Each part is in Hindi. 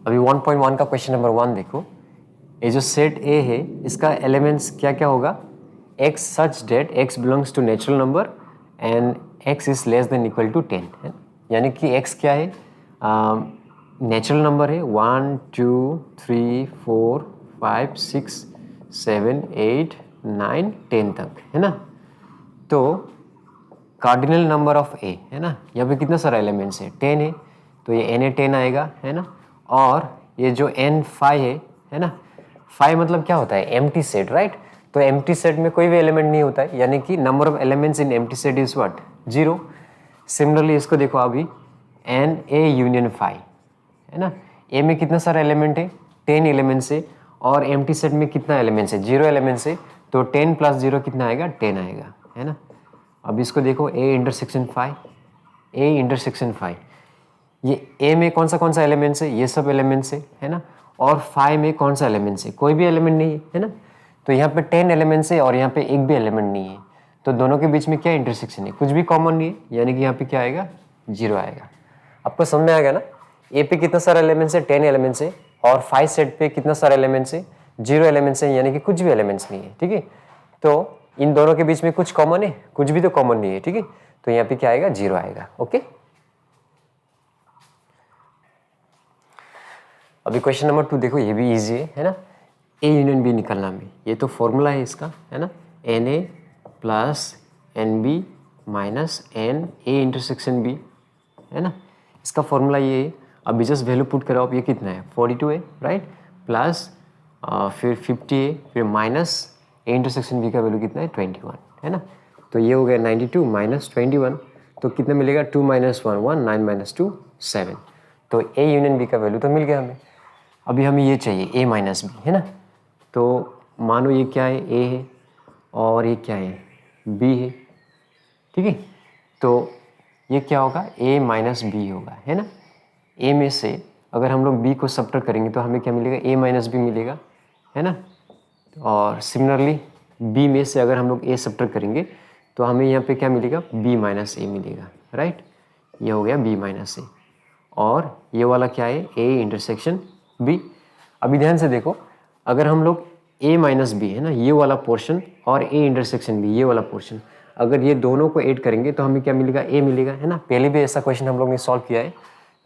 अभी 1.1 का क्वेश्चन नंबर 1 देखो। ये जो सेट ए है इसका एलिमेंट्स क्या क्या होगा, x such that x belongs to natural number and x is less than equal to 10 है, यानी कि x क्या है, नेचुरल नंबर है 1 2 3 4 5 6 7 8 9 10 तक है ना। तो कार्डिनल नंबर ऑफ ए है ना, यहाँ पे कितना सारा एलिमेंट्स है 10 है, तो ये n ए 10 आएगा है ना। और ये जो n 5 है ना, 5 मतलब क्या होता है, एम्प्टी सेट राइट। तो एम्प्टी सेट में कोई भी एलिमेंट नहीं होता है, यानी कि number of elements in empty set is what 0। Similarly इसको देखो अभी n a यूनियन 5 है ना, ए में कितना सारा एलिमेंट है 10 एलिमेंट्स है, और एम्प्टी सेट में कितना एलिमेंट्स है 0 एलिमेंट्स है, तो 10 प्लस 0 कितना आएगा 10 आएगा है ना। अब इसको देखो ए इंटरसेक्शन 5, ए इंटरसेक्शन 5, ये ए में कौन सा एलिमेंट्स है, ये सब एलिमेंट्स है ना। और 5 में कौन सा एलिमेंट्स है, कोई भी एलिमेंट नहीं है ना। तो यहाँ पे 10 एलिमेंट्स है और यहाँ पे एक भी एलिमेंट नहीं है, तो दोनों के बीच में क्या इंटरसेक्शन है, कुछ भी कॉमन नहीं है, यानी कि यहाँ पे क्या आएगा 0 आएगा। आपको समझ में आ गया ना, ए पे कितना सारा एलिमेंट्स है 10 एलिमेंट्स है, और 5 सेट पे कितना सारा एलिमेंट्स है 0 एलिमेंट्स है, यानी कि कुछ भी एलिमेंट्स नहीं है, ठीक है। तो इन दोनों के बीच में कुछ कॉमन है, कुछ भी तो कॉमन नहीं है, ठीक है। तो यहाँ पे क्या आएगा 0 आएगा, ओके। अभी क्वेश्चन नंबर 2 देखो, ये भी इजी है ना। ए यूनियन बी निकालना में, ये तो फॉर्मूला है इसका है ना, n A plus N B minus N A intersection B है ना। इसका फॉर्मूला ये है, अभी जस्ट वैल्यू पुट करो आप, ये कितना है 42 है राइट, प्लस फिर 50 है, फिर माइनस ए इंटरसेक्शन बी का वैल्यू कितना है 21 है ना। तो ये हो गया 92 माइनस 21, तो कितना मिलेगा 2 माइनस 1 1 9 माइनस 2 7। तो ए यूनियन बी का वैल्यू तो मिल गया हमें। अभी हमें ये चाहिए ए माइनस बी है ना। तो मानो ये क्या है ए है और ये क्या है बी है, ठीक है। तो ये क्या होगा a माइनस बी होगा है ना। a में से अगर हम लोग b को सब्ट्रैक्ट करेंगे तो हमें क्या मिलेगा a माइनस बी मिलेगा है ना। और सिमिलरली b में से अगर हम लोग a सब्ट्रैक्ट करेंगे तो हमें यहाँ पे क्या मिलेगा b माइनस ए मिलेगा राइट। ये हो गया b माइनस ए, और ये वाला क्या है a इंटरसेक्शन b। अभी ध्यान से देखो, अगर हम लोग a माइनस बी है ना ये वाला पोर्शन और a इंटरसेक्शन b ये वाला पोर्शन, अगर ये दोनों को ऐड करेंगे तो हमें क्या मिलेगा a मिलेगा है ना। पहले भी ऐसा क्वेश्चन हम लोग ने सॉल्व किया है।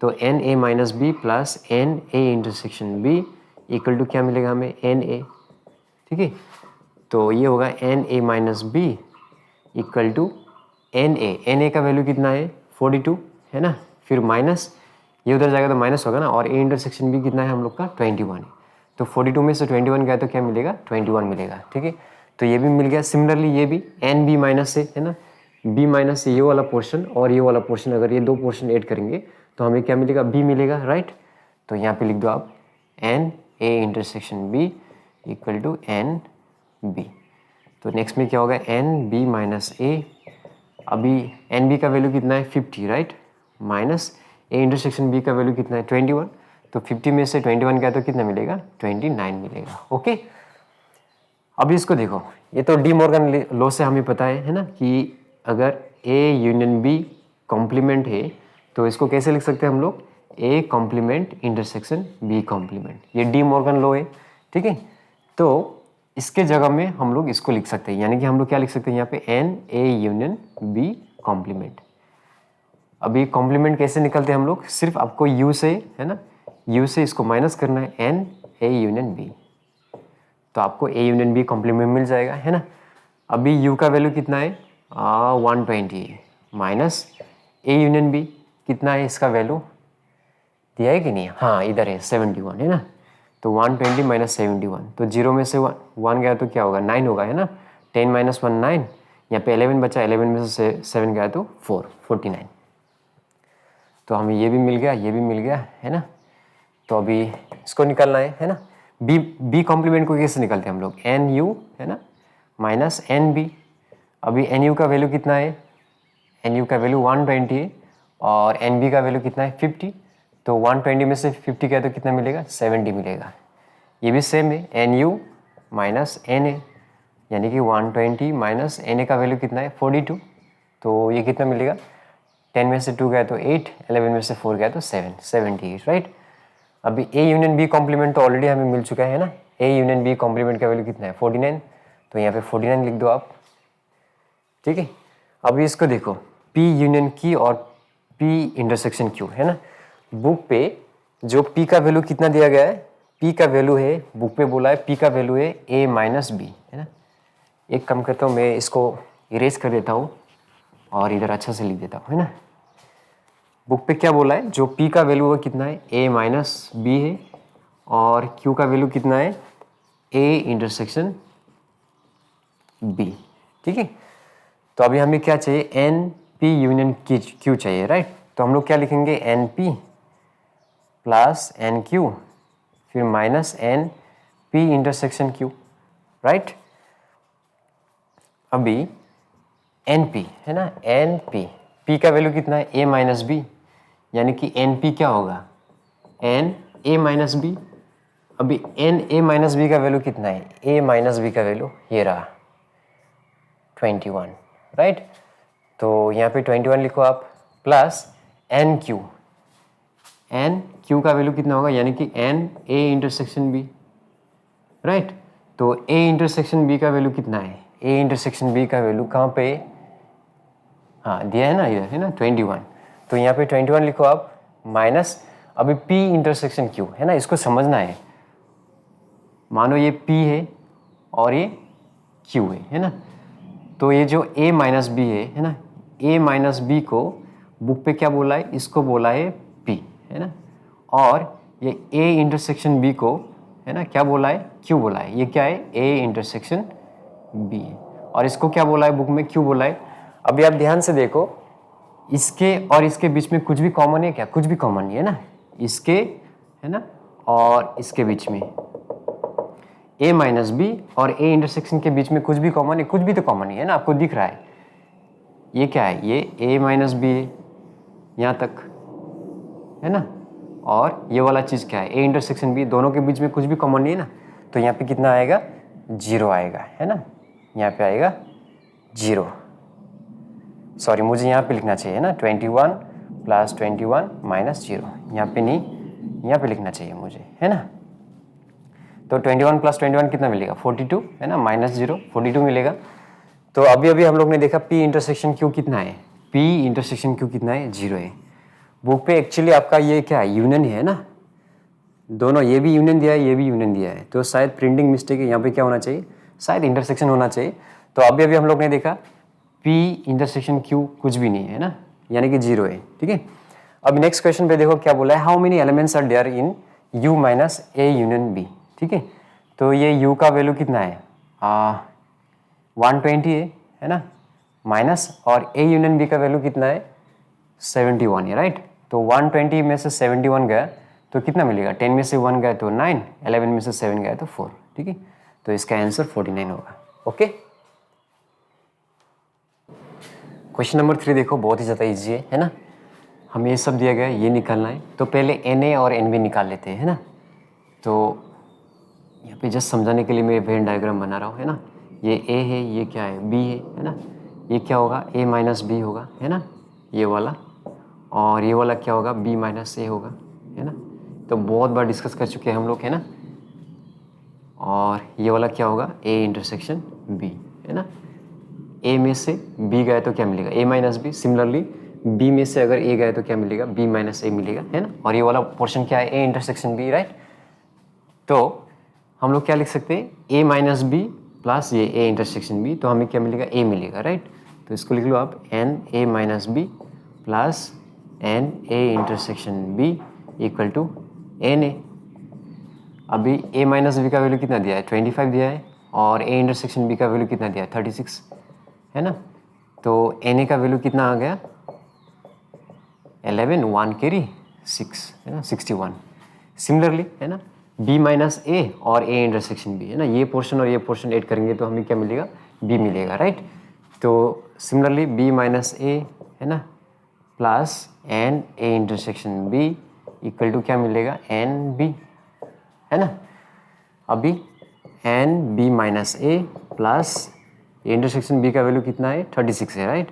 तो n A minus B plus N A intersection b equal to क्या मिलेगा हमें एन ए, ठीक है। तो ये होगा n A minus B equal to N A का वैल्यू कितना है 42 है ना, फिर माइनस ये उधर जाएगा तो माइनस होगा ना, और ए इंटरसेक्शन बी कितना है हम लोग का 21 है। तो 42 में से 21 गया तो क्या मिलेगा 21 मिलेगा, ठीक है। तो ये भी मिल गया। सिमिलरली ये भी एन बी माइनस से है ना, बी माइनस से ये वाला पोर्शन और ये वाला पोर्शन, अगर ये दो पोर्शन ऐड करेंगे तो हमें क्या मिलेगा बी मिलेगा राइट। तो यहाँ पे लिख दो आप n A intersection B equal to n B. तो नेक्स्ट में क्या होगा एन बी माइनस ए, अभी एन बी का वैल्यू कितना है 50 right, minus A intersection B का वैल्यू कितना है 21। तो 50 में से 21 गया तो कितना मिलेगा 29 मिलेगा, ओके। अभी इसको देखो, ये तो डी मॉर्गन लॉ से हमें पता है ना कि अगर ए यूनियन बी कॉम्प्लीमेंट है तो इसको कैसे लिख सकते हैं हम लोग A complement intersection B complement, ये डी मॉर्गन लॉ है, ठीक है। तो इसके जगह में हम लोग इसको लिख सकते हैं, यानी कि हम लोग क्या लिख सकते हैं यहाँ पे n A union B complement. अभी कॉम्प्लीमेंट कैसे निकलते हैं हम लोग, सिर्फ आपको यू से है ना, यू से इसको माइनस करना है एन ए यूनियन बी, तो आपको ए यूनियन बी कॉम्प्लीमेंट मिल जाएगा है ना। अभी यू का वैल्यू कितना है 120 माइनस ए यूनियन बी कितना है, इसका वैल्यू दिया है कि नहीं, हाँ इधर है 71 है ना। तो 120 माइनस 71, तो 0 में से 1 गया तो क्या होगा 9 होगा है ना। 10 माइनस 1 9, यहाँ पे 11 बचा, 11 में से 7 गया तो 49। तो हमें ये भी मिल गया, ये भी मिल गया है ना। तो अभी इसको निकालना है ना। बी कॉम्प्लीमेंट को कैसे निकालते हैं हम लोग एन यू है ना माइनस एन बी। अभी एन यू का वैल्यू कितना है, एन यू का वैल्यू 120 है और एन बी का वैल्यू कितना है 50। तो 120 में से 50 क्या तो कितना मिलेगा 70 मिलेगा। ये भी सेम है N U minus N A, यानी कि 120 माइनस एन ए का वैल्यू कितना है 42। तो ये कितना मिलेगा 10 में से 2 गया तो 8, 11 में से 4 गया तो 7, 78 राइट। अभी ए यूनियन बी कॉम्प्लीमेंट तो ऑलरेडी हमें मिल चुका है ना, ए यूनियन बी कॉम्प्लीमेंट का वैल्यू कितना है 49, तो यहाँ पे 49 लिख दो आप, ठीक है। अभी इसको देखो पी यूनियन की और पी इंटरसेक्शन क्यू है ना, बुक पे जो पी का वैल्यू कितना दिया गया है, पी का वैल्यू है, बुक पे बोला है पी का वैल्यू है ए माइनस बी है ना। एक काम करता हूँ मैं इसको इरेज कर देता हूँ और इधर अच्छा से लिख देता हूँ है ना। बुक पे क्या बोला है, जो पी का वैल्यू है कितना है ए माइनस बी है और क्यू का वैल्यू कितना है ए इंटरसेक्शन बी, ठीक है। तो अभी हमें क्या चाहिए, एन पी यूनियन क्यू चाहिए, राइट। तो हम लोग क्या लिखेंगे, n P plus N Q फिर minus n P intersection Q, right. अभी एन पी है ना, एन पी, पी का वैल्यू कितना है ए माइनस बी, यानी कि एन पी क्या होगा एन ए माइनस बी। अभी एन ए माइनस बी का वैल्यू कितना है, ए माइनस बी का वैल्यू ये रहा 21, राइट। तो यहाँ पे 21 लिखो आप, plus N Q, N Q का वैल्यू कितना होगा, यानी कि N A intersection B, right. तो ए इंटरसेक्शन बी का वैल्यू कितना है, ए इंटरसेक्शन बी का वैल्यू कहाँ पे, हाँ दिया है ना इधर है ना 21, तो यहाँ पे 21 लिखो आप, माइनस अभी पी इंटरसेक्शन क्यू है ना, इसको समझना है। मानो ये पी है और ये क्यू है ना, तो ये जो a माइनस बी है ना, a माइनस बी को बुक पे क्या बोला है, इसको बोला है p है ना, और ये a इंटरसेक्शन b को है ना क्या बोला है, q बोला है। ये क्या है, a इंटरसेक्शन b है और इसको क्या बोला है बुक में, q बोला है। अभी आप ध्यान से देखो, इसके और इसके बीच में कुछ भी कॉमन है क्या, कुछ भी कॉमन नहीं है ना, इसके है ना और इसके बीच में a माइनस बी और a इंटरसेक्शन के बीच में कुछ भी कॉमन है, कुछ भी तो कॉमन नहीं है ना, आपको दिख रहा है ये क्या है, ये a माइनस बी है यहाँ तक है ना, और ये वाला चीज़ क्या है a इंटरसेक्शन b, दोनों के बीच में कुछ भी कॉमन नहीं है ना, तो यहाँ पे कितना आएगा 0 आएगा है ना, यहाँ पे आएगा 0, सॉरी मुझे यहाँ पे लिखना चाहिए ना 21 प्लस 21 माइनस 0, यहाँ पे नहीं, यहाँ पे लिखना चाहिए मुझे है ना। तो 21 प्लस 21 कितना मिलेगा 42 है ना, माइनस 0 42 मिलेगा। तो अभी अभी हम लोग ने देखा P इंटरसेक्शन Q कितना है, P इंटरसेक्शन Q कितना है 0 है। बुक पे एक्चुअली आपका ये क्या है, यूनियन है ना, दोनों ये भी यूनियन दिया है ये भी यूनियन दिया है, तो शायद प्रिंटिंग मिस्टेक है, यहाँ पे क्या होना चाहिए, शायद इंटरसेक्शन होना चाहिए। तो अभी अभी हम लोग ने देखा P इंटरसेक्शन Q कुछ भी नहीं है ना, यानी कि 0 है, ठीक है। अब नेक्स्ट क्वेश्चन पे देखो क्या बोला है, how many elements are there in U minus A union B, ठीक है। तो ये U का वैल्यू कितना है 120 है ना, माइनस और A यूनियन B का वैल्यू कितना है 71 है, राइट। तो 120 में से 71 गया तो कितना मिलेगा, 10 में से 1 गया तो 9, 11 में से 7 गया तो 4, ठीक है। तो इसका आंसर 49 होगा, ओके। क्वेश्चन नंबर 3 देखो, बहुत ही ज़्यादा ईजी है ना, हमें ये सब दिया गया है, ये निकालना है। तो पहले NA और NB निकाल लेते हैं है ना। तो यहाँ पे जस्ट समझाने के लिए मैं वेन डायग्राम बना रहा हूँ है ना, ये A है, ये क्या है B है ना, ये क्या होगा A माइनस B होगा है ना ये वाला, और ये वाला क्या होगा B माइनस A होगा है ना। तो बहुत बार डिस्कस कर चुके हैं हम लोग है ना, और ये वाला क्या होगा A इंटरसेक्शन B है ना। A में से B गए तो क्या मिलेगा A minus B, similarly B में से अगर A गए तो क्या मिलेगा B माइनस A मिलेगा है ना, और ये वाला पोर्शन क्या है A इंटरसेक्शन B, राइट। तो हम लोग क्या लिख सकते हैं A माइनस बी प्लस ये A इंटरसेक्शन B, तो हमें क्या मिलेगा A मिलेगा, राइट। तो इसको लिख लो आप N A minus B plus N A intersection B equal to N A। अभी A माइनस बी का वैल्यू कितना दिया है 25 दिया है, और A इंटरसेक्शन B का वैल्यू कितना दिया है 36 है ना। तो N A का वैल्यू कितना आ गया 11, 1 कैरी 6 है ना 61। सिमिलरली है ना B माइनस A और A इंटरसेक्शन B है ना, ये पोर्शन और ये पोर्शन ऐड करेंगे तो हमें क्या मिलेगा B मिलेगा, राइट। तो सिमिलरली B माइनस A है ना plus N A intersection B equal to क्या मिलेगा N B है ना। अभी N B minus A plus intersection B का वैल्यू कितना है 36 है, राइट।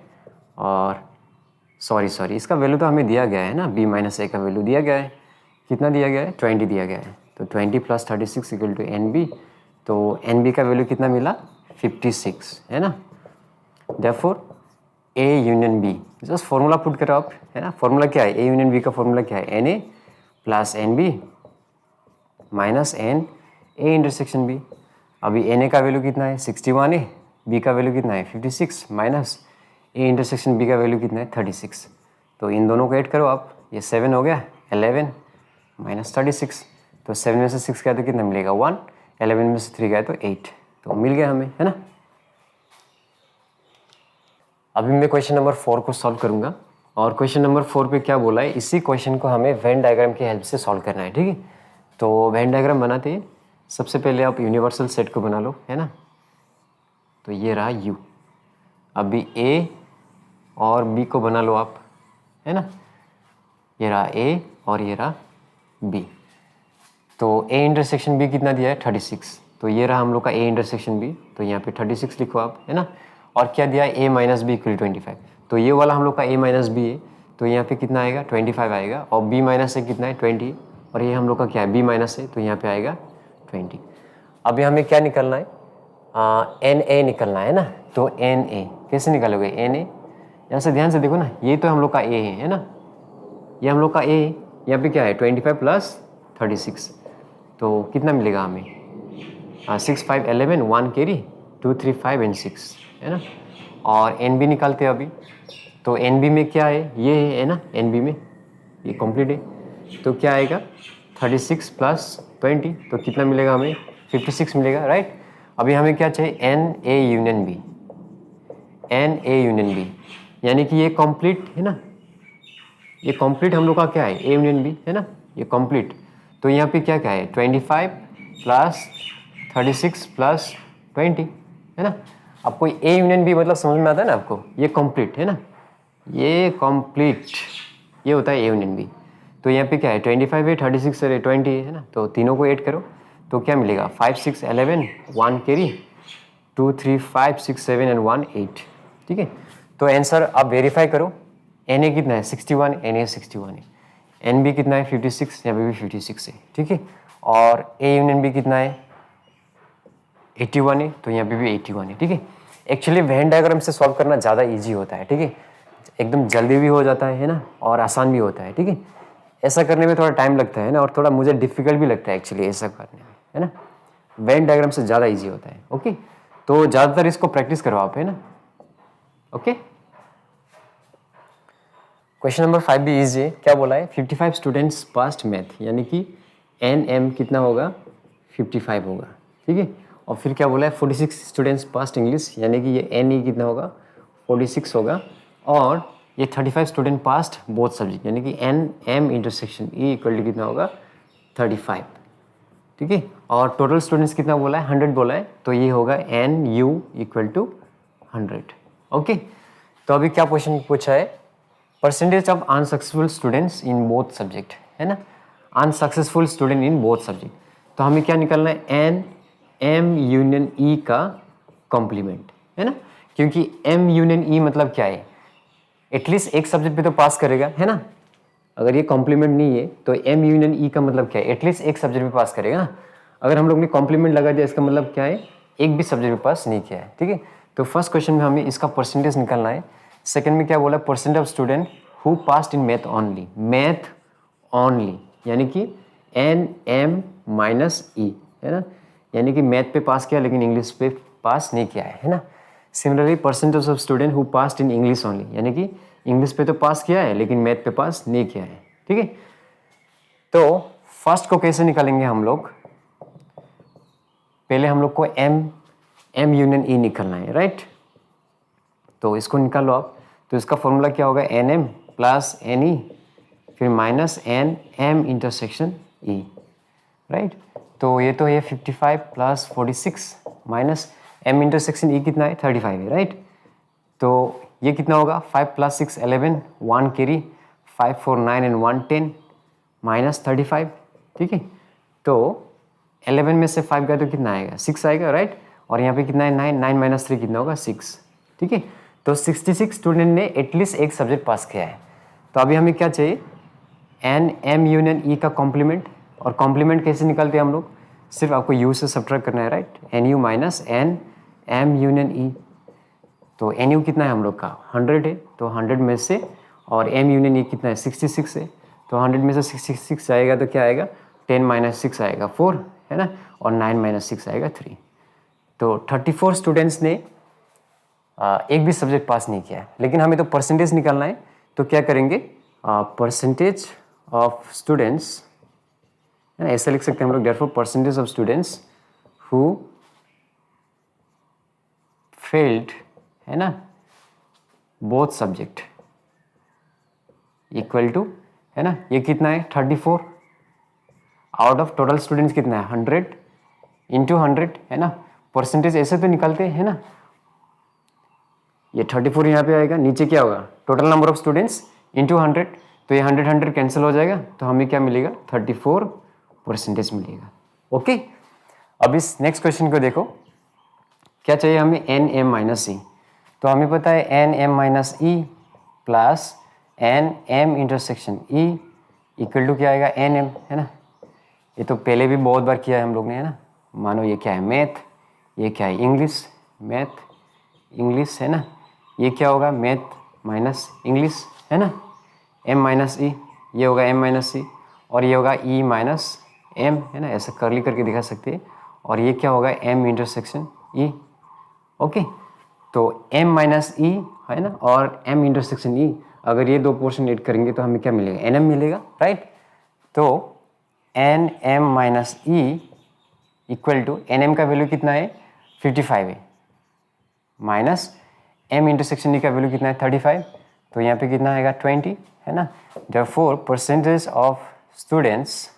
और सॉरी इसका वैल्यू तो हमें दिया गया है ना, B माइनस A का वैल्यू दिया गया है, कितना दिया गया है, 20 दिया गया है, तो 20 + 36 इक्वल टू NB। तो NB का वैल्यू कितना मिला, 56, है ना। Therefore A union B, just formula put करो आप, है ना। फॉर्मूला क्या है, A यूनियन B का फॉर्मूला क्या है, NA + NB minus NA intersection B। अभी NA का वैल्यू कितना है, 61 है, B का वैल्यू कितना है, 56, माइनस A इंटरसेक्शन B का वैल्यू कितना है, 36। तो इन दोनों को ऐड करो आप, ये 7 हो गया, 11 माइनस 36, तो 7 में से 6 गया तो कितना मिलेगा, 1, 11 में से 3 गया तो 8, तो मिल गया हमें, है ना। अभी मैं क्वेश्चन नंबर 4 को सॉल्व करूंगा, और क्वेश्चन नंबर 4 पे क्या बोला है, इसी क्वेश्चन को हमें वेन डायग्राम की हेल्प से सॉल्व करना है, ठीक है। तो वेन डायग्राम बनाते हैं, सबसे पहले आप यूनिवर्सल सेट को बना लो, है ना। तो ये रहा U, अभी A और B को बना लो आप, है ना। ये रहा A और ये रहा B। तो A इंटरसेक्शन B कितना दिया है, 36, तो ये रहा हम लोग का A इंटरसेक्शन B, तो यहाँ पे 36 लिखो आप, है ना। और क्या दिया है, A माइनस B इक्वल 25, तो ये वाला हम लोग का A माइनस B है, तो यहाँ पे कितना आएगा, 25 आएगा, और B माइनस से कितना है, 20, और ये हम लोग का क्या है, B माइनस है, तो यहाँ पे आएगा 20। अभी हमें क्या निकलना है, NA निकलना है ना। तो NA कैसे निकालोगे, NA यहाँ से ध्यान से देखो ना, ये तो हम लोग का A है ना, ये हम लोग का A है, यहाँ पे क्या है, 25 + 36, तो कितना मिलेगा हमें, 6, 5, 11, 1 कैरी, 2, 3, 5 एंड 6, है ना। और NB निकालते हैं अभी, तो NB में क्या है, ये है ना, NB में ये कंप्लीट है, तो क्या आएगा, 36 + 20, तो कितना मिलेगा हमें, 56 मिलेगा, राइट। अभी हमें क्या चाहिए, NA union B, NA union B, यानी कि ये कंप्लीट है ना, ये कंप्लीट हम लोग का क्या है, A यूनियन B, है ना, ये कंप्लीट। तो यहाँ पे क्या क्या है, 25 + 36 + 20, है ना। आपको A यूनियन B मतलब समझ में आता है ना आपको, ये कंप्लीट है ना, ये कंप्लीट, ये होता है A यूनियन B। तो यहाँ पे क्या है, 25 है, 36 है, 20 है ना, तो तीनों को ऐड करो, तो क्या मिलेगा, 5, 6, 11, 1 कैरी, 2, 3, 5, 6, 7 एंड 1, 8, ठीक है। तो आंसर आप वेरीफाई करो, NA कितना है, 61, NA 61 है, NB कितना है, 56, यहाँ पे भी 56 है, ठीक है। और A यूनियन B कितना है, 81 है, तो यहाँ पे भी 81 है, ठीक है। एक्चुअली वेन डायग्राम से सॉल्व करना ज़्यादा इजी होता है, ठीक है, एकदम जल्दी भी हो जाता है ना, और आसान भी होता है, ठीक है। ऐसा करने में थोड़ा टाइम लगता है ना, और थोड़ा मुझे डिफिकल्ट भी लगता है एक्चुअली ऐसा करने में, है ना। वेन डायग्राम से ज़्यादा इजी होता है, ओके। तो ज़्यादातर इसको प्रैक्टिस करो आप, है ना, ओके। क्वेश्चन नंबर 5 भी इजी है, क्या बोला है, 55 स्टूडेंट्स पास्ट मैथ, यानी कि NM कितना होगा, 55 होगा, ठीक है। और फिर क्या बोला है, 46 स्टूडेंट्स पास्ट इंग्लिश, यानी कि ये NE कितना होगा, 46 होगा। और ये 35 स्टूडेंट पास्ट बोथ सब्जेक्ट, यानी कि NM intersection E equal to कितना होगा, 35, ठीक है। और टोटल स्टूडेंट्स कितना बोला है, 100 बोला है, तो ये होगा NU इक्वल टू 100, ओके। तो अभी क्या क्वेश्चन पूछा है, percentage of unsuccessful students in both subject, है ना, unsuccessful student in both subject. तो हमें क्या निकालना है, NM यूनियन E का कॉम्प्लीमेंट, है ना, क्योंकि M यूनियन E मतलब क्या है, एटलीस्ट एक सब्जेक्ट पे तो पास करेगा, है ना। अगर ये कॉम्प्लीमेंट नहीं है तो M यूनियन E का मतलब क्या है, एटलीस्ट एक सब्जेक्ट पे पास करेगा ना। अगर हम लोग ने कॉम्प्लीमेंट लगा दिया, इसका मतलब क्या है, एक भी सब्जेक्ट पे पास नहीं किया है, ठीक है। तो फर्स्ट क्वेश्चन में हमें इसका परसेंटेज निकालना है। सेकंड में क्या बोला, percent of student who passed in math only, math only, यानी कि NM - E, है ना, यानी कि मैथ पे पास किया लेकिन इंग्लिश पे पास नहीं किया है ना। Similarly percentage of student who passed in English only, यानी कि इंग्लिश पे तो पास किया है लेकिन मैथ पे पास नहीं किया है, ठीक है। तो फर्स्ट को कैसे निकालेंगे हम लोग, पहले हम लोग को M यूनियन E निकालना है, राइट। तो इसको निकालो आप, तो इसका फॉर्मूला क्या होगा, NM + NE फिर minus NM intersection E, right. तो ये तो ये 55 + 46 माइनस M इंटरसेक्शन E कितना है, 35 है, राइट। तो ये कितना होगा, 5 + 6 11, 1 कैरी, 5 4 9 एंड 1 10 माइनस 35, ठीक है। तो 11 में से 5 गया तो कितना आएगा, 6 आएगा, राइट। और यहाँ पे कितना है, 9, 9 - 3 कितना होगा, 6, ठीक है। तो 66 स्टूडेंट ने एटलीस्ट एक सब्जेक्ट पास किया है। तो अभी हमें क्या चाहिए, एन एम यूनियन ई का कॉम्प्लीमेंट, और कॉम्प्लीमेंट कैसे निकालते हैं हम लोग, सिर्फ आपको यू से सब्ट्रैक्ट करना है, right, n U minus N M union E. तो एन यू कितना है हम लोग का 100 है, तो 100 में से, और एम यूनियन ई कितना है 66 है, तो 100 में से 66 आएगा तो क्या आएगा 10 माइनस 6 आएगा 4 है ना, और 9 माइनस 6 आएगा 3। तो 34 स्टूडेंट्स ने एक भी सब्जेक्ट पास नहीं किया है, लेकिन हमें तो परसेंटेज निकालना है, तो क्या करेंगे परसेंटेज ऑफ स्टूडेंट्स, है ना, ऐसा लिख सकते हैं हम लोग, therefore percentage of students who failed, है ना, बोथ सब्जेक्ट इक्वल टू, है ना, ये कितना है 34 आउट ऑफ टोटल स्टूडेंट्स कितना है 100 इंटू 100, है ना, परसेंटेज ऐसे तो निकालते हैं ना, ये 34 यहाँ पे आएगा, नीचे क्या होगा total number of students into 100, तो ये 100 कैंसिल हो जाएगा, तो हमें क्या मिलेगा 34 परसेंटेज मिलेगा। ओके, अब इस नेक्स्ट क्वेश्चन को देखो, क्या चाहिए हमें एन एम माइनस ई, तो हमें पता है N M minus E plus N M intersection E equal to क्या आएगा एन एम, है ना, ये तो पहले भी बहुत बार किया है हम लोग ने, है ना, मानो ये क्या है मैथ, ये क्या है इंग्लिश, मैथ इंग्लिश, है ना, ये क्या होगा मैथ माइनस इंग्लिश, है ना, एम माइनस ई, ये होगा एम माइनस सी, और ये होगा ई माइनस एम, है ना, ऐसा करली करके दिखा सकते हैं, और ये क्या होगा एम इंटरसेक्शन ई। ओके, तो एम माइनस ई, है ना, और एम इंटरसेक्शन ई, अगर ये दो पोर्शन ऐड करेंगे तो हमें क्या मिलेगा एन एम मिलेगा, राइट। तो N M minus E equal to N M का वैल्यू कितना है 55 है, माइनस एम इंटरसेक्शन ई का वैल्यू कितना है 35, तो यहाँ पे कितना आएगा 20, है ना। Therefore percentage of students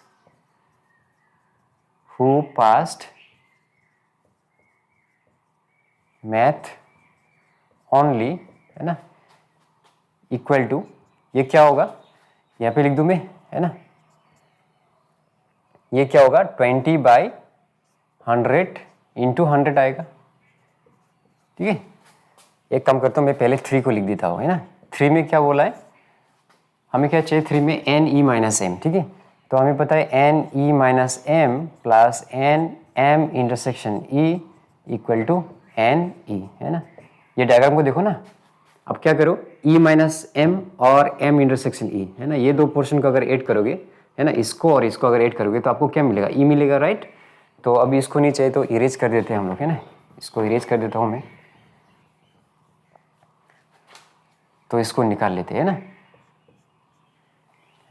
who passed math only, है ना, इक्वल टू, ये क्या होगा यहाँ पे लिख दूँ मैं, है ना, ये क्या होगा 20/100 इंटू 100 आएगा, ठीक है। एक काम करता हूँ मैं पहले 3 को लिख देता हूँ, है ना, 3 में क्या बोला है हमें, क्या चाहिए 3 में एन ई माइनस एम, ठीक है, तो हमें पता है N E minus M plus N M intersection E equal to N E, है ना। ये डायग्राम को देखो ना, अब क्या करो ई माइनस एम और एम इंटरसेक्शन ई, है ना, ये दो पोर्शन को अगर ऐड करोगे, है ना, इसको और इसको अगर ऐड करोगे तो आपको क्या मिलेगा ई मिलेगा, राइट। तो अभी इसको नहीं चाहिए तो इरेज कर देते हैं हम लोग, है ना, इसको इरेज कर देता हूँ मैं, तो इसको निकाल लेते हैं,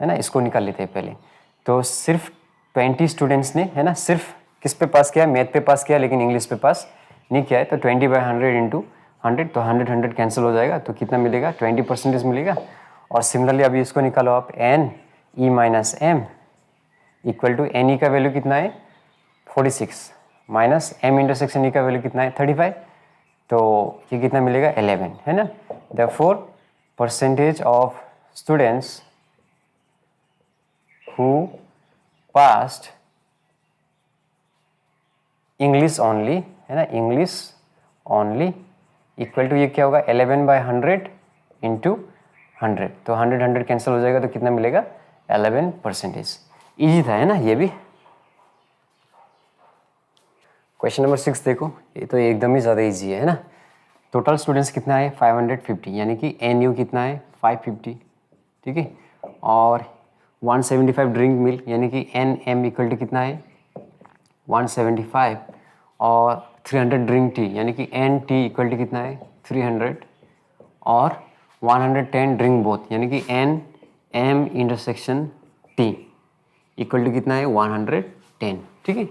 है ना, इसको निकाल लेते हैं पहले। तो सिर्फ 20 स्टूडेंट्स ने, है ना, सिर्फ किस पे पास किया, मैथ पे पास किया, लेकिन इंग्लिश पे पास नहीं किया है, तो 20/100 इंटू 100, तो 100 कैंसिल हो जाएगा, तो कितना मिलेगा 20% मिलेगा। और सिमिलरली अभी इसको निकालो आप, N E minus M equal to N E का वैल्यू कितना है 46 माइनस एम इंटरसेक्शन ई का वैल्यू कितना है 35, तो ये कितना मिलेगा 11, है ना। Therefore percentage of students who passed English only, है ना, इंग्लिश ओनली इक्वल टू, ये क्या होगा 11/100 इंटू 100, तो 100 कैंसिल हो जाएगा, तो कितना मिलेगा 11%। ईजी था, है ना, ये भी। क्वेश्चन नंबर 6 देखो, ये तो एकदम ही ज़्यादा ईजी है ना। टोटल स्टूडेंट्स कितना है 550, यानी कि एन यू कितना है 550, ठीक है, और 175 ड्रिंक मिल्क, यानी कि एन एम इक्वल टू कितना है 175, और 300 ड्रिंक टी, यानी कि एन टी इक्वल टू कितना है 300, और 110 ड्रिंक बोथ, यानी कि N M intersection T equal to कितना है 110, ठीक है।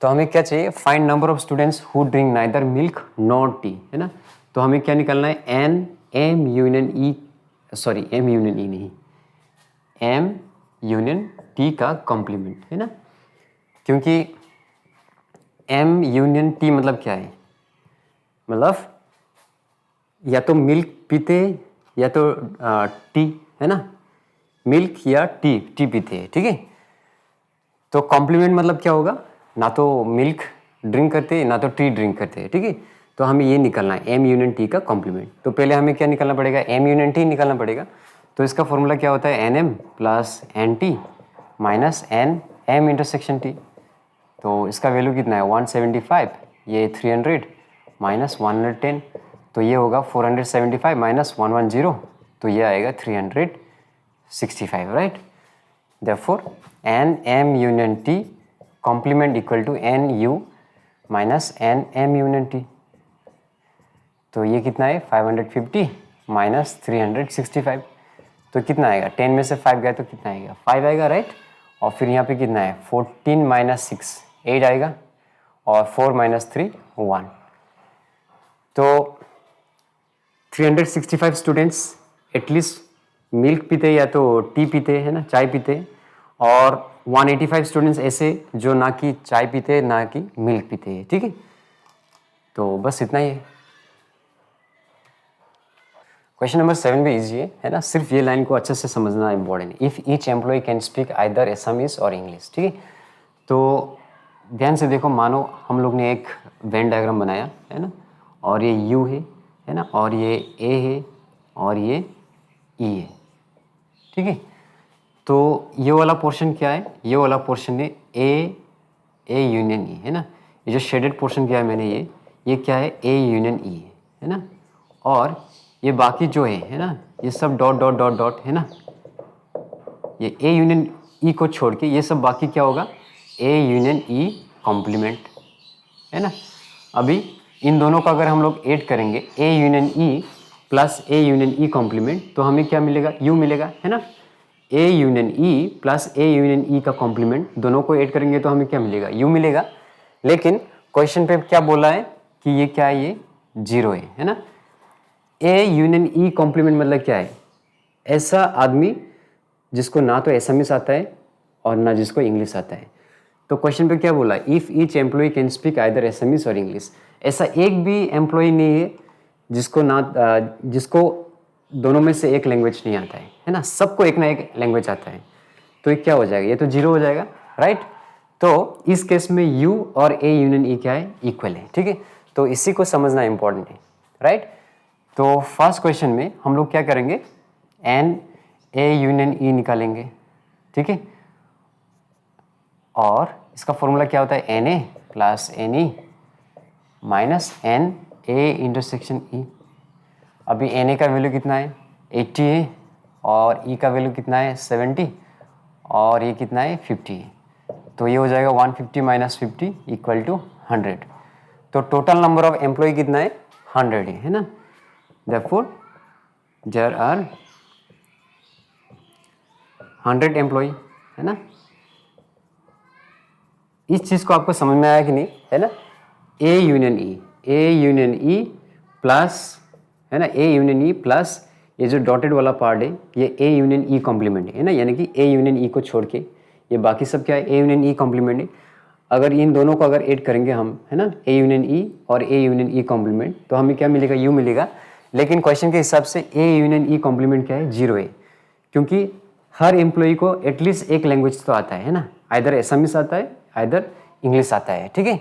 तो हमें क्या चाहिए, find number of students who drink neither milk not tea, है ना। तो हमें क्या निकालना है N M union E, sorry M union E नहीं, एम यूनियन टी का कॉम्प्लीमेंट, है ना, क्योंकि एम यूनियन टी मतलब क्या है, मतलब या तो मिल्क पीते या तो टी, है ना, मिल्क या टी पीते हैं, ठीक है। तो कॉम्प्लीमेंट मतलब क्या होगा, ना तो मिल्क ड्रिंक करते ना तो टी ड्रिंक करते हैं, ठीक है। तो हमें ये निकालना है एम यूनियन टी का कॉम्प्लीमेंट। तो पहले हमें क्या निकालना पड़ेगा, एम यूनियन टी निकालना पड़ेगा। तो इसका फॉर्मूला क्या होता है, N M plus N T minus N M intersection T. तो इसका वैल्यू कितना है 175, ये 300 माइनस 110, तो ये होगा 475 माइनस 110, तो ये आएगा 365, right. Therefore N M union T complement equal to N U minus N M union T. तो ये कितना है 550 माइनस 365, तो कितना आएगा, 10 में से 5 गया तो कितना आएगा 5 आएगा, राइट। और फिर यहाँ पे कितना है 14 माइनस 6 8 आएगा, और 4 माइनस 3 1। तो 365 स्टूडेंट्स एटलीस्ट मिल्क पीते या तो टी पीते है ना, चाय पीते, और 185 स्टूडेंट्स ऐसे जो ना कि चाय पीते ना कि मिल्क पीते हैं, ठीक है। तो बस इतना ही है। क्वेश्चन नंबर 7 भी इजी है ना, सिर्फ ये लाइन को अच्छे से समझना इंपॉर्टेंट है। If each employ can speak either Assamese और इंग्लिश, ठीक है। तो ध्यान से देखो, मानो हम लोग ने एक वेन डायग्राम बनाया है ना, और ये यू है ना, और ये ए है और ये ई है, ठीक है। तो ये वाला पोर्शन क्या है, ये वाला पोर्शन है ए यूनियन ई है ना। ये जो शेडेड पोर्शन किया है मैंने, ये क्या है, ए यूनियन ई है ना। और ये बाकी जो है ना, ये सब डॉट डॉट डॉट डॉट है ना, ये ए यूनियन ई को छोड़ के ये सब बाकी क्या होगा, ए यूनियन ई कॉम्प्लीमेंट है ना। अभी इन दोनों का अगर हम लोग ऐड करेंगे, A union E plus A union E complement, तो हमें क्या मिलेगा, यू मिलेगा है ना। A union E plus A union E का कॉम्प्लीमेंट दोनों को ऐड करेंगे तो हमें क्या मिलेगा, यू मिलेगा। लेकिन क्वेश्चन पे क्या बोला है कि ये क्या है, ये 0 है ना। ए यूनियन ई कॉम्प्लीमेंट मतलब क्या है, ऐसा आदमी जिसको ना तो एसएमएस आता है और ना जिसको इंग्लिश आता है। तो क्वेश्चन पे क्या बोला, if each employ can speak either SMS और इंग्लिश। ऐसा एक भी एम्प्लॉय नहीं है जिसको दोनों में से एक लैंग्वेज नहीं आता है ना, सबको एक ना एक लैंग्वेज आता है। तो ये क्या हो जाएगा, ये तो 0 हो जाएगा, राइट। तो इस केस में यू और ए यूनियन ई क्या है, इक्वल है, ठीक है। तो इसी को समझना इंपॉर्टेंट है, राइट। तो फर्स्ट क्वेश्चन में हम लोग क्या करेंगे, एन ए यूनियन ई निकालेंगे, ठीक है। और इसका फॉर्मूला क्या होता है, N A plus N E minus N A intersection E. अभी एन ए का वैल्यू कितना है 80 है, और ई का वैल्यू कितना है 70, और ये कितना है 50 है। तो ये हो जाएगा 150 माइनस 50 इक्वल टू 100। तो टोटल नंबर ऑफ एम्प्लॉय कितना है 100 है ना। Therefore, there are 100 एम्प्लॉय है ना। इस चीज़ को आपको समझ में आया कि नहीं, है ना। ए यूनियन ई प्लस है ना, ए यूनियन ई प्लस ये जो डॉटेड वाला पार्ट है ये ए यूनियन ई कॉम्प्लीमेंट है ना, यानी कि ए यूनियन ई को छोड़ के ये बाकी सब क्या है, ए यूनियन ई कॉम्प्लीमेंट है। अगर इन दोनों को अगर ऐड करेंगे हम है ना, ए यूनियन ई और ए यूनियन ई कॉम्प्लीमेंट, तो हमें क्या मिलेगा, यू मिलेगा। लेकिन क्वेश्चन के हिसाब से ए यूनियन ई कॉम्प्लीमेंट क्या है, 0 है, क्योंकि हर एम्प्लॉय को एटलीस्ट एक लैंग्वेज तो आता है ना, आइदर एसएमएस आता है आइदर इंग्लिश आता है, ठीक है।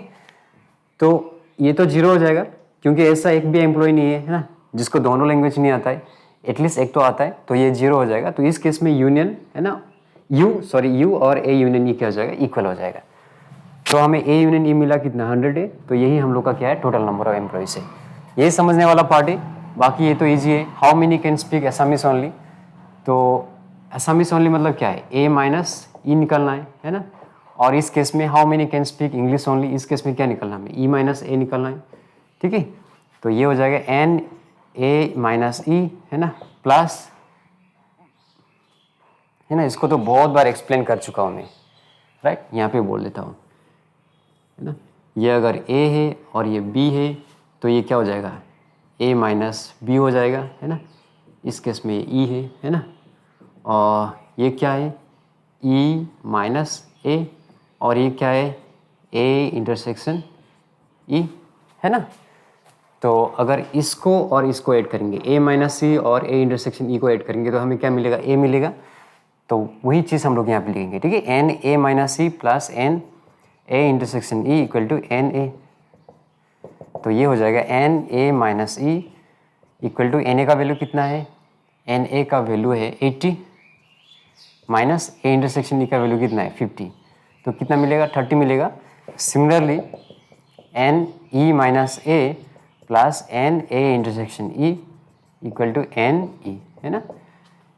तो ये तो 0 हो जाएगा, क्योंकि ऐसा एक भी एम्प्लॉय नहीं है ना जिसको दोनों लैंग्वेज नहीं आता है, एटलीस्ट एक तो आता है, तो ये 0 हो जाएगा। तो इस केस में यूनियन है ना, यू और ए यूनियन ई क्या हो जाएगा, इक्वल हो जाएगा। तो हमें ए यूनियन ई मिला कितना 100 है, तो यही हम लोग का क्या है, टोटल नंबर ऑफ एम्प्लॉयज है। यही समझने वाला पार्ट है, बाकी ये तो ईजी है। How many can speak Assamese only, तो एसामीस ओनली मतलब क्या है, ए माइनस ई निकलना है ना। और इस केस में how many can speak English only, इस केस में क्या निकलना है, ई माइनस ए निकलना है, ठीक है। तो ये हो जाएगा एन ए माइनस ई है ना, प्लस है ना, इसको तो बहुत बार एक्सप्लेन कर चुका हूँ मैं, राइट। यहाँ पे बोल देता हूँ है ना, ये अगर ए है और ये बी है तो ये क्या हो जाएगा, ए माइनस बी हो जाएगा है ना। इस केस में ई है ना, और ये क्या है, ई माइनस ए, और ये क्या है, ए इंटरसेक्शन ई है ना। तो अगर इसको और इसको ऐड करेंगे, ए माइनस सी और ए इंटरसेक्शन ई को ऐड करेंगे, तो हमें क्या मिलेगा, ए मिलेगा। तो वही चीज़ हम लोग यहाँ पे लिखेंगे, ठीक है। N A minus C plus N A intersection E equal to N A. तो ये हो जाएगा N A minus E equal to N A का वैल्यू कितना है, एन ए का वैल्यू है 80 माइनस ए इंटरसेक्शन ई का वैल्यू कितना है 50, तो कितना मिलेगा 30 मिलेगा। Similarly N E minus A plus N A intersection E equal to N E, है ना,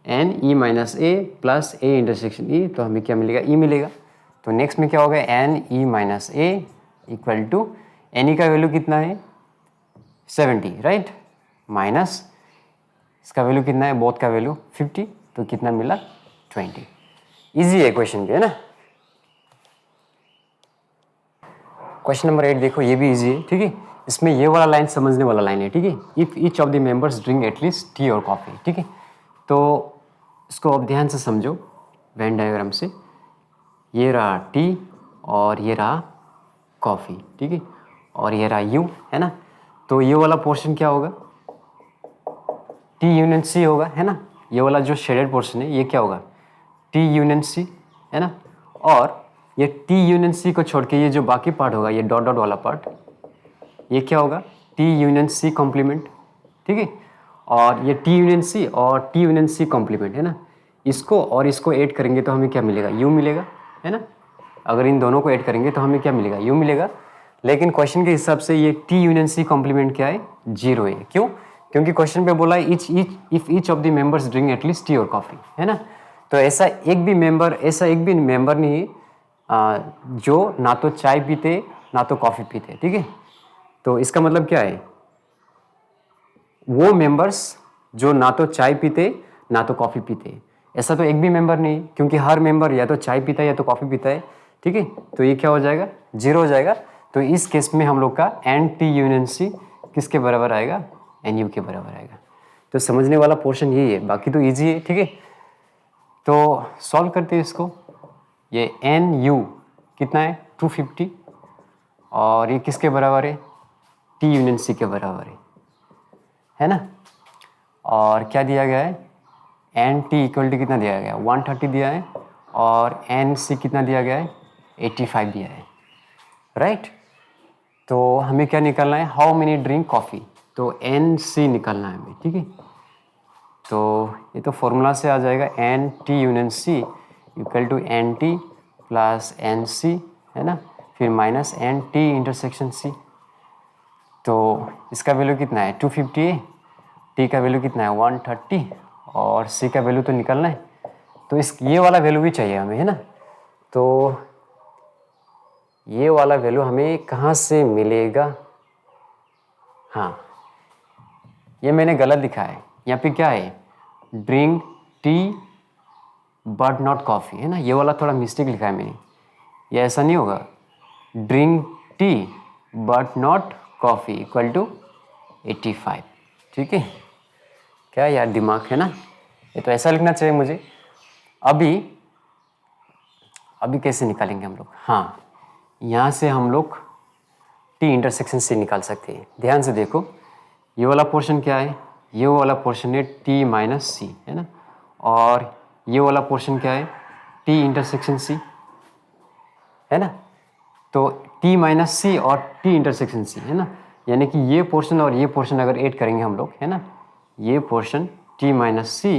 N E minus A plus A intersection E, तो हमें क्या मिलेगा ई मिलेगा। तो नेक्स्ट में क्या होगा N E minus A equal to N E का वैल्यू कितना है 70 राइट, माइनस इसका वैल्यू कितना है बोथ का वैल्यू 50, तो कितना मिला 20। इजी है क्वेश्चन के, है ना। क्वेश्चन नंबर 8 देखो, ये भी इजी है, ठीक है। इसमें ये वाला लाइन समझने वाला लाइन है, ठीक है। If each of the members drink at least T और कॉफ़ी, ठीक है। तो इसको अब ध्यान से समझो वेन डायग्राम से। ये रहा टी और ये रहा कॉफ़ी, ठीक है, और ये रहा यू, है ना। तो ये वाला पोर्शन क्या होगा टी यूनियन सी होगा, है ना। ये वाला जो शेडेड पोर्शन है ये क्या होगा टी यूनियन सी, है ना। और ये टी यूनियन सी को छोड़ के ये जो बाकी पार्ट होगा ये डॉट डॉट वाला पार्ट, ये क्या होगा टी यूनियन सी कॉम्प्लीमेंट, ठीक है। और ये टी यूनियन सी और टी यूनियन सी कॉम्प्लीमेंट, है ना। इसको और इसको ऐड करेंगे तो हमें क्या मिलेगा यू मिलेगा, है ना। अगर इन दोनों को ऐड करेंगे तो हमें क्या मिलेगा यू मिलेगा। लेकिन क्वेश्चन के हिसाब से ये टी यूनियन सी कॉम्प्लीमेंट क्या है 0 है। क्यों? क्योंकि क्वेश्चन पे बोला है if each of the members drink at least T और कॉफ़ी, है ना। तो ऐसा एक भी मेंबर नहीं है जो ना तो चाय पीते ना तो कॉफ़ी पीते, ठीक है। तो इसका मतलब क्या है वो मेंबर्स जो ना तो चाय पीते ना तो कॉफ़ी पीते, ऐसा तो एक भी मेंबर नहीं, क्योंकि हर मेंबर या तो चाय पीता है या तो कॉफ़ी पीता है, ठीक है। तो ये क्या हो जाएगा 0 हो जाएगा। तो इस केस में हम लोग का एन टी यूनियन सी किसके बराबर आएगा एन यू के बराबर आएगा। तो समझने वाला पोर्शन यही है, बाकी तो ईजी है, ठीक है। तो सॉल्व करते हैं इसको। ये एन यू कितना है 250 और ये किसके बराबर है टी यूनियन सी के बराबर है ना। और क्या दिया गया है एन टी इक्वल टू कितना दिया गया है 130 दिया है और एन सी कितना दिया गया है 85 दिया है, राइट। तो हमें क्या निकालना है हाउ मेनी ड्रिंक कॉफ़ी, तो एन सी निकालना है हमें, ठीक है। तो ये तो फॉर्मूला से आ जाएगा N T union C equal to N T plus N C, है ना, फिर minus N T intersection C. तो इसका वैल्यू कितना है 250 है, टी का वैल्यू कितना है 130 और सी का वैल्यू तो निकालना है। तो ये वाला वैल्यू भी चाहिए हमें, है ना। तो ये वाला वैल्यू हमें कहाँ से मिलेगा, हाँ ये मैंने गलत लिखा है, यहाँ पे क्या है drink tea but not coffee, है ना। ये वाला थोड़ा मिस्टेक लिखा है मैंने, ये ऐसा नहीं होगा drink tea but not coffee equal to 85, ठीक है। क्या यार दिमाग है ना, ये तो ऐसा लिखना चाहिए मुझे। अभी कैसे निकालेंगे हम लोग, हाँ यहाँ से हम लोग टी इंटरसेक्शन से निकाल सकते हैं। ध्यान से देखो ये वाला पोर्शन क्या है, ये वाला पोर्शन है टी माइनस सी, है ना। और ये वाला पोर्शन क्या है टी इंटरसेक्शन सी, है ना। तो टी माइनस सी और टी इंटरसेक्शन सी, है ना, यानी कि ये पोर्शन और ये पोर्शन अगर ऐड करेंगे हम लोग, है ना, ये पोर्शन टी माइनस सी,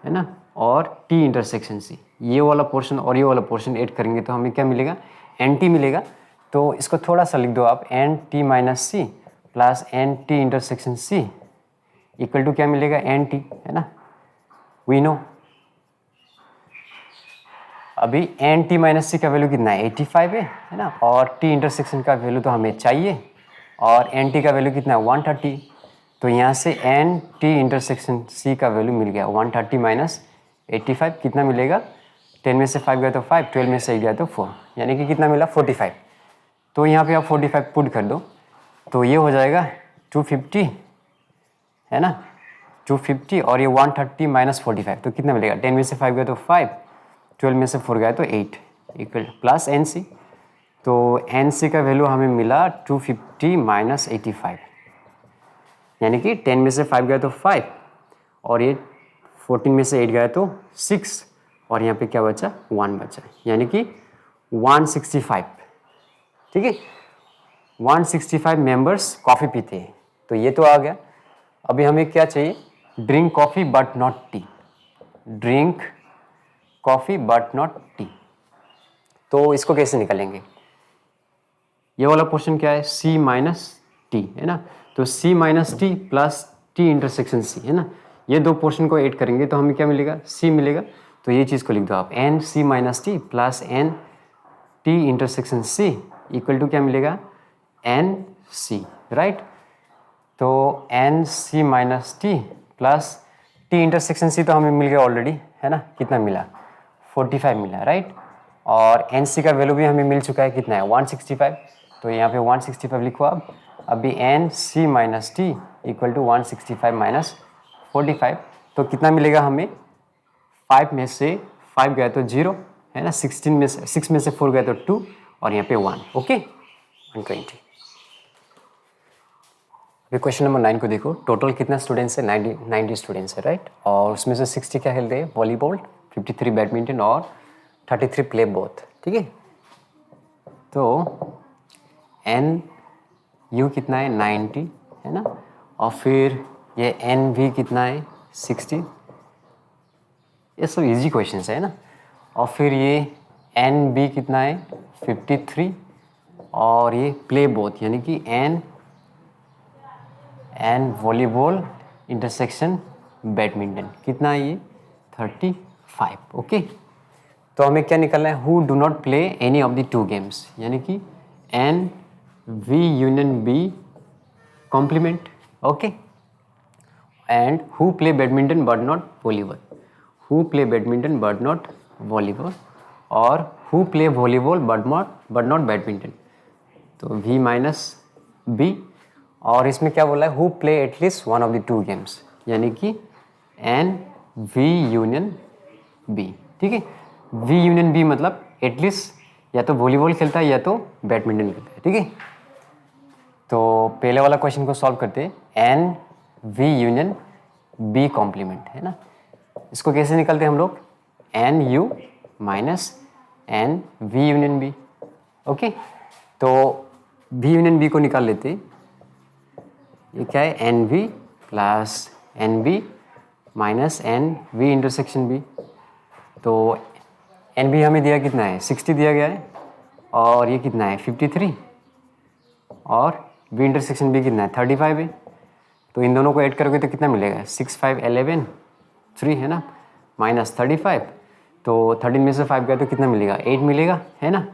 है ना, और टी इंटरसेक्शन सी, ये वाला पोर्शन और ये वाला पोर्शन ऐड करेंगे तो हमें क्या मिलेगा एन टी मिलेगा। तो इसको थोड़ा सा लिख दो आप N T minus C plus N T intersection C equal to क्या मिलेगा एन टी, है ना, वी नो। अभी एन टी माइनस सी का वैल्यू कितना है 85 है ना, और टी इंटरसेक्शन का वैल्यू तो हमें चाहिए और एन टी का वैल्यू कितना है 130। तो यहाँ से एन टी इंटरसेक्शन सी का वैल्यू मिल गया 130 माइनस 85 कितना मिलेगा 10 में से 5 गया तो 5, 12 में से 8 गया तो 4, यानी कि कितना मिला 45। तो यहाँ पे आप 45 पुट कर दो तो ये हो जाएगा 250, है ना, 250 और ये 130 माइनस 45 तो कितना मिलेगा 10 में से 5 गया तो 5, 12 में से 4 गया तो 8 इक्वल प्लस एन सी। तो एन सी का वैल्यू हमें मिला 250 माइनस 85, यानी कि 10 में से 5 गया तो 5 और ये 14 में से 8 गया तो 6 और यहाँ पे क्या बचा 1 बचा, यानी कि 165, ठीक है। 165 मेंबर्स कॉफ़ी पीते हैं, तो ये तो आ गया। अभी हमें क्या चाहिए drink coffee but not T, drink coffee but not T. तो इसको कैसे निकालेंगे? ये वाला पोर्शन क्या है? C माइनस टी है ना, तो C minus T plus T intersection C है ना, ये दो पोर्शन को ऐड करेंगे तो हमें क्या मिलेगा? C मिलेगा। तो ये चीज़ को लिख दो आप, n C minus T plus N T intersection C equal to क्या मिलेगा? N C, right. तो n C minus T plus T intersection C तो हमें मिल गया ऑलरेडी है ना, कितना मिला? 45 मिला, राइट। और एन सी का वैल्यू भी हमें मिल चुका है, कितना है? 165। तो यहाँ पे 165 लिखो आप। अभी N C minus T equal to 165 minus 45, तो कितना मिलेगा हमें? 5 में से 5 गया तो 0 है ना, 16 में से 6 में से 4 गया तो 2 और यहाँ पे 1, ओके 120। अभी क्वेश्चन नंबर 9 को देखो। टोटल कितना स्टूडेंट्स है? 90 स्टूडेंट्स है, राइट। और उसमें से 60 क्या खेलते हैं? वॉलीबॉल, 53 बैडमिंटन और 33 प्ले बोथ, ठीक है। तो एन यू कितना है? 90 है ना, और फिर ये एन वी कितना है? 60। ये सब इजी क्वेश्चन है ना। और फिर ये एन बी कितना है? 53। और ये प्ले बोथ यानी कि एन वॉलीबॉल इंटरसेक्शन बैडमिंटन कितना है? ये 35, ओके। तो हमें क्या निकालना है? Who do not play any of the two games, यानी कि n V union B complement, okay. And who play badminton but not volleyball, who play badminton but not volleyball, और who play volleyball but not badminton. तो वी माइनस बी, और इसमें क्या बोला है? Who play at least one of the two games, यानी कि एन वी यूनियन बी, ठीक है। वी यूनियन बी मतलब एटलीस्ट या तो वॉलीबॉल खेलता है या तो बैडमिंटन खेलता है, ठीक है। तो पहले वाला क्वेश्चन को सॉल्व करते हैं। N V union B complement है ना, इसको कैसे निकालते हैं हम लोग? N U minus N V union B, okay. तो वी यूनियन बी को निकाल लेते हैं। ये क्या है? N V plus N B minus N V intersection B. तो एन बी हमें दिया कितना है? 60 दिया गया है, और ये कितना है? 53, और वी इंटरसेक्शन बी कितना है? 35 है। तो इन दोनों को ऐड करोगे तो कितना मिलेगा? 6 5 11 3 है ना, माइनस 35। तो 13 में से 5 गया तो कितना मिलेगा? 8 मिलेगा है ना,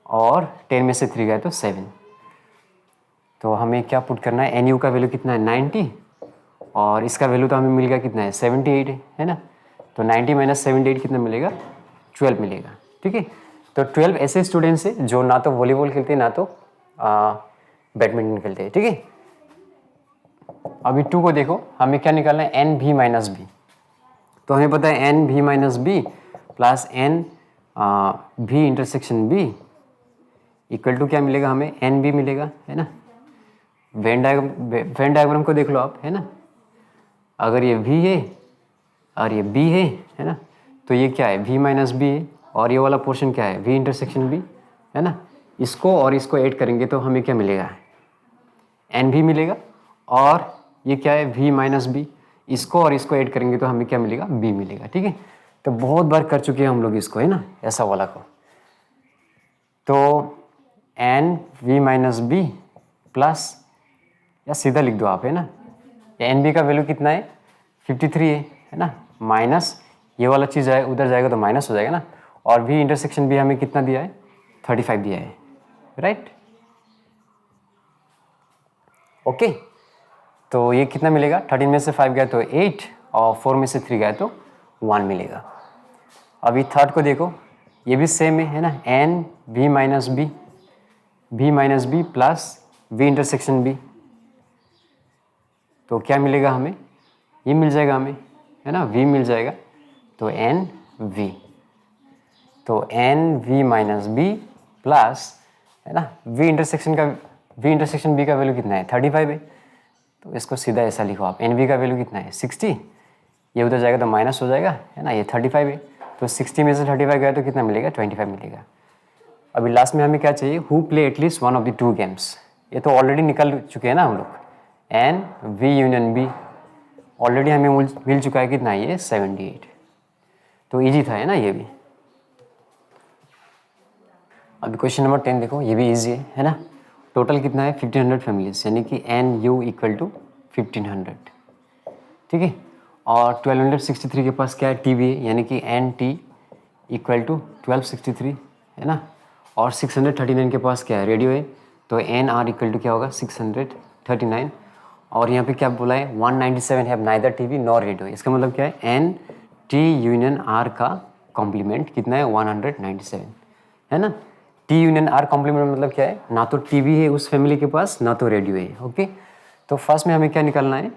और 10 में से 3 गया तो 7। तो हमें क्या पुट करना है? एन यू का वैल्यू कितना है? 90, और इसका वैल्यू तो हमें मिल गया कितना है? 78 है ना। तो 90 माइनस 78 कितना मिलेगा? 12 मिलेगा, ठीक है। तो 12 ऐसे स्टूडेंट्स हैं जो ना तो वॉलीबॉल खेलते हैं ना तो बैडमिंटन खेलते हैं, ठीक है। अभी 2 को देखो, हमें क्या निकालना है? एन भी माइनस बी। तो हमें पता है एन भी माइनस बी प्लस एन भी इंटरसेक्शन बी इक्वल टू क्या मिलेगा हमें? एन बी मिलेगा है ना। वेन डायग्राम को देख लो आप, है ना। अगर ये V है और ये B है ना, तो ये क्या है? V माइनस बी है, और ये वाला पोर्शन क्या है? V इंटरसेक्शन B है ना। इसको और इसको ऐड करेंगे तो हमें क्या मिलेगा? एन भी मिलेगा, और ये क्या है? V minus B. इसको और इसको ऐड करेंगे तो हमें क्या मिलेगा? B मिलेगा, ठीक है। तो बहुत बार कर चुके हैं हम लोग इसको, है ना, ऐसा वाला को। तो N V minus B plus, या सीधा लिख दो आप, है ना, एन बी का वैल्यू कितना है? 53 है ना, माइनस ये वाला चीज़ है उधर जाएगा तो माइनस हो जाएगा ना, और वी इंटरसेक्शन भी हमें कितना दिया है? 35 दिया है, राइट, ओके। तो ये कितना मिलेगा? 13 में से 5 गया तो 8, और 4 में से 3 गया तो 1 मिलेगा। अभी थर्ड को देखो, ये भी सेम है ना, N V minus B plus V intersection B. तो क्या मिलेगा हमें? ये मिल जाएगा हमें, है ना, v मिल जाएगा। तो एन वी, तो N V minus B plus, है ना, वी इंटरसेक्शन बी का वैल्यू कितना है? 35 है। तो इसको सीधा ऐसा लिखो आप, एन वी का वैल्यू कितना है? 60, ये उधर जाएगा तो माइनस हो जाएगा, है ना, ये 35 है। तो 60 में से 35 गया तो कितना मिलेगा? 25 मिलेगा। अभी लास्ट में हमें क्या चाहिए? Who play at least one of the two games. ये तो ऑलरेडी निकल चुके हैं ना हम लोग, N V union B already हमें मिल चुका है कितना, ये 78। तो इजी था है ना ये भी। अभी क्वेश्चन नंबर 10 देखो, ये भी इजी है ना। टोटल कितना है 1500 फैमिलीज, यानी कि एन यू इक्वल टू 1500, ठीक है। और 1263 के पास क्या है, टीवी है, यानी कि एन टी इक्वल टू 1263 है ना। और 639 के पास क्या है, रेडियो है, तो एन आर इक्वल टू क्या होगा 639। और यहाँ पे क्या बोला है 197 have neither TV nor radio, इसका मतलब क्या है एन टी यूनियन आर का कॉम्प्लीमेंट कितना है 197 है ना। टी यूनियन आर कॉम्प्लीमेंट मतलब क्या है, ना तो टीवी है उस फैमिली के पास ना तो रेडियो है। ओके, तो फर्स्ट में हमें क्या निकालना है,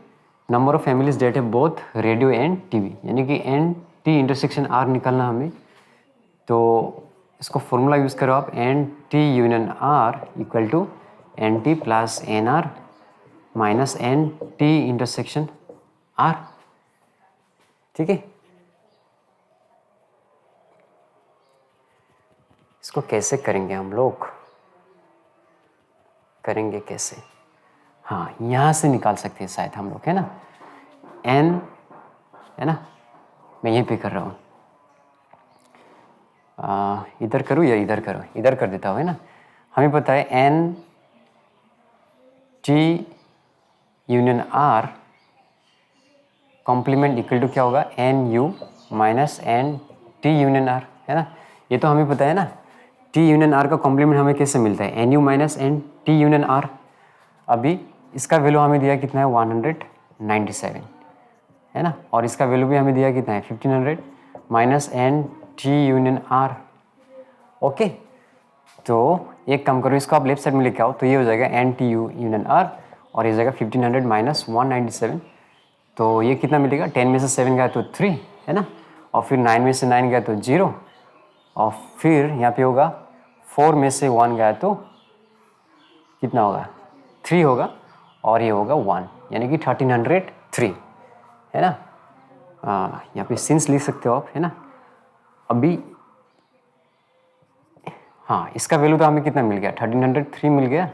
नंबर ऑफ फैमिलीज डेट है बोथ रेडियो एंड टीवी, यानी कि एन टी इंटरसेक्शन आर निकालना हमें। तो इसको फॉर्मूला यूज़ करो आप, N T union R equal to N T plus N R minus N T intersection R, ठीक है। इसको कैसे करेंगे हम लोग, करेंगे कैसे, हाँ यहाँ से निकाल सकते हैं शायद हम लोग, है ना। एन है ना, मैं यहीं पे कर रहा हूँ, इधर करूँ या इधर करूँ, इधर कर देता हूँ है ना। हमें पता है N T union R complement equal to क्या होगा, N U minus N T union R, है ना। ये तो हमें पता है ना, टी यूनियन आर का कॉम्प्लीमेंट हमें कैसे मिलता है, N U minus N T union R. अभी इसका वैल्यू हमें दिया कितना है 197 है ना, और इसका वैल्यू भी हमें दिया कितना है 1500 minus N T union R. Okay, तो एक काम करो, इसको आप लेफ्ट साइड में लेके आओ, तो ये हो जाएगा N T U union R, और ये जाएगा 1500 माइनस 197। तो ये कितना मिलेगा, 10 में से 7 गया तो 3 है ना, और फिर 9 में से 9 गया तो 0, और फिर यहाँ पे होगा 4 में से 1 गया तो कितना होगा 3 होगा, और ये होगा 1, यानी कि 1303 है ना। यहाँ पे सिंस लिख सकते हो आप, है ना। अभी हाँ, इसका वैल्यू तो हमें कितना मिल गया 1303 मिल गया,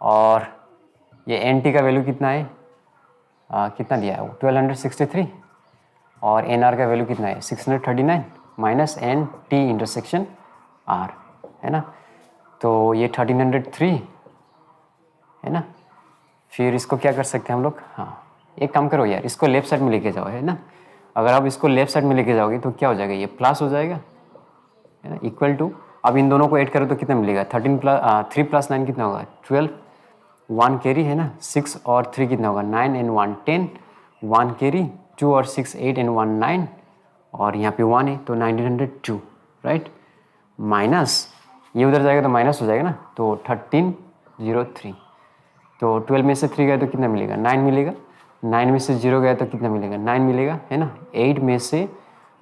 और ये एन टी का वैल्यू कितना है, कितना दिया है वो 1263, और एन आर का वैल्यू कितना है 639 minus N T intersection R, है ना। तो ये 1303 है ना। फिर इसको क्या कर सकते हैं हम लोग, हाँ एक काम करो यार, इसको लेफ्ट साइड में लेके जाओ, है ना। अगर आप इसको लेफ्ट साइड में लेके जाओगे तो क्या हो जाएगा, ये प्लस हो जाएगा, है ना, इक्वल टू, अब इन दोनों को ऐड करो तो कितना मिलेगा 3 प्लस 9 कितना होगा 12, 1 कैरी है ना, 6 और 3 कितना होगा 9 एंड 1 10, 1 कैरी, 2 और 6 8 एंड 1 9, और यहाँ पे 1 है तो 1902 राइट, माइनस ये उधर जाएगा तो माइनस हो जाएगा ना, तो 1303। तो 12 में से 3 गया तो कितना मिलेगा 9 मिलेगा, 9 में से 0 गया तो कितना मिलेगा 9 मिलेगा, है ना। 8 में से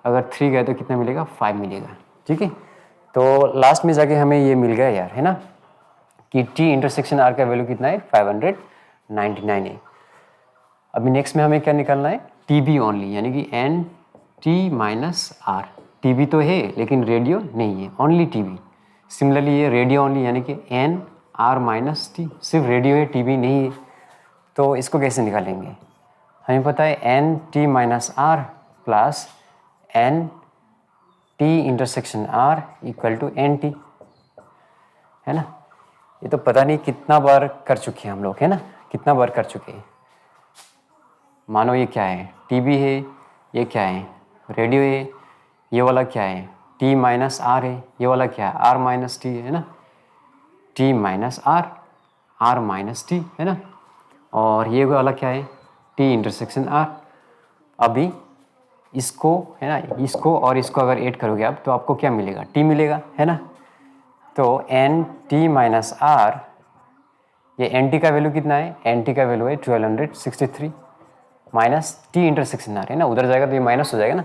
अगर 3 गया तो कितना मिलेगा 5 मिलेगा, ठीक है। तो लास्ट में जाके हमें ये मिल गया यार, है ना, कि टी इंटरसेक्शन आर का वैल्यू कितना है 599 है। अभी नेक्स्ट में हमें क्या निकालना है, टी बी ओनली, यानी कि N T minus R. T B तो है लेकिन रेडियो नहीं है, ओनली टी बी। सिमिलरली ये रेडियो ओनली, यानी कि एन आर माइनस टी, सिर्फ रेडियो है टी बी नहीं है। तो इसको कैसे निकालेंगे, हमें पता है N T minus R plus N T intersection R equal to N T, है ना। ये तो पता नहीं कितना बार कर चुके हैं हम लोग, है ना, कितना बार कर चुके हैं। मानो ये क्या है टीबी है, ये क्या है रेडियो है, ये वाला क्या है टी माइनस आर है, ये वाला क्या है आर माइनस टी है ना, T minus R, R minus T है ना, और ये वाला क्या है टी इंटरसेक्शन आर। अभी इसको है ना, इसको और इसको अगर ऐड करोगे आप तो आपको क्या मिलेगा टी मिलेगा, है ना। तो एन टी माइनस आर, ये एन टी का वैल्यू कितना है, एन टी का वैल्यू है 1263 माइनस टी इंटरसेक्शन आर, है ना, उधर जाएगा तो ये माइनस हो जाएगा ना।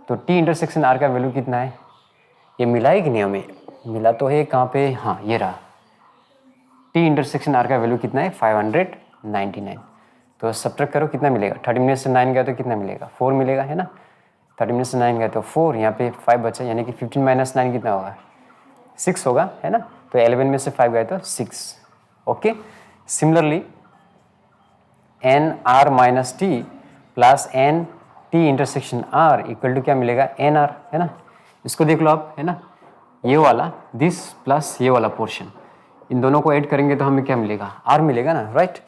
तो टी इंटरसेक्शन आर का वैल्यू कितना है, ये मिला है कि नहीं, हमें मिला तो है, कहाँ पे, हाँ ये रहा, टी इंटरसेक्शन आर का वैल्यू कितना है 599। तो सब्ट्रैक्ट करो कितना मिलेगा, 13 में से 9 गया तो कितना मिलेगा 4 मिलेगा, है ना। 13 में से 9 गया तो 4, यहाँ पे 5 बचा, यानी कि 15 माइनस 9 कितना होगा 6 होगा, है ना। तो 11 में से 5 गया तो 6। Okay, similarly N R minus T plus N T intersection R equal to क्या मिलेगा, एन आर, है ना। इसको देख लो आप, है ना, ये वाला दिस प्लस ये वाला पोर्शन, इन दोनों को ऐड करेंगे तो हमें क्या मिलेगा, आर मिलेगा ना, राइट।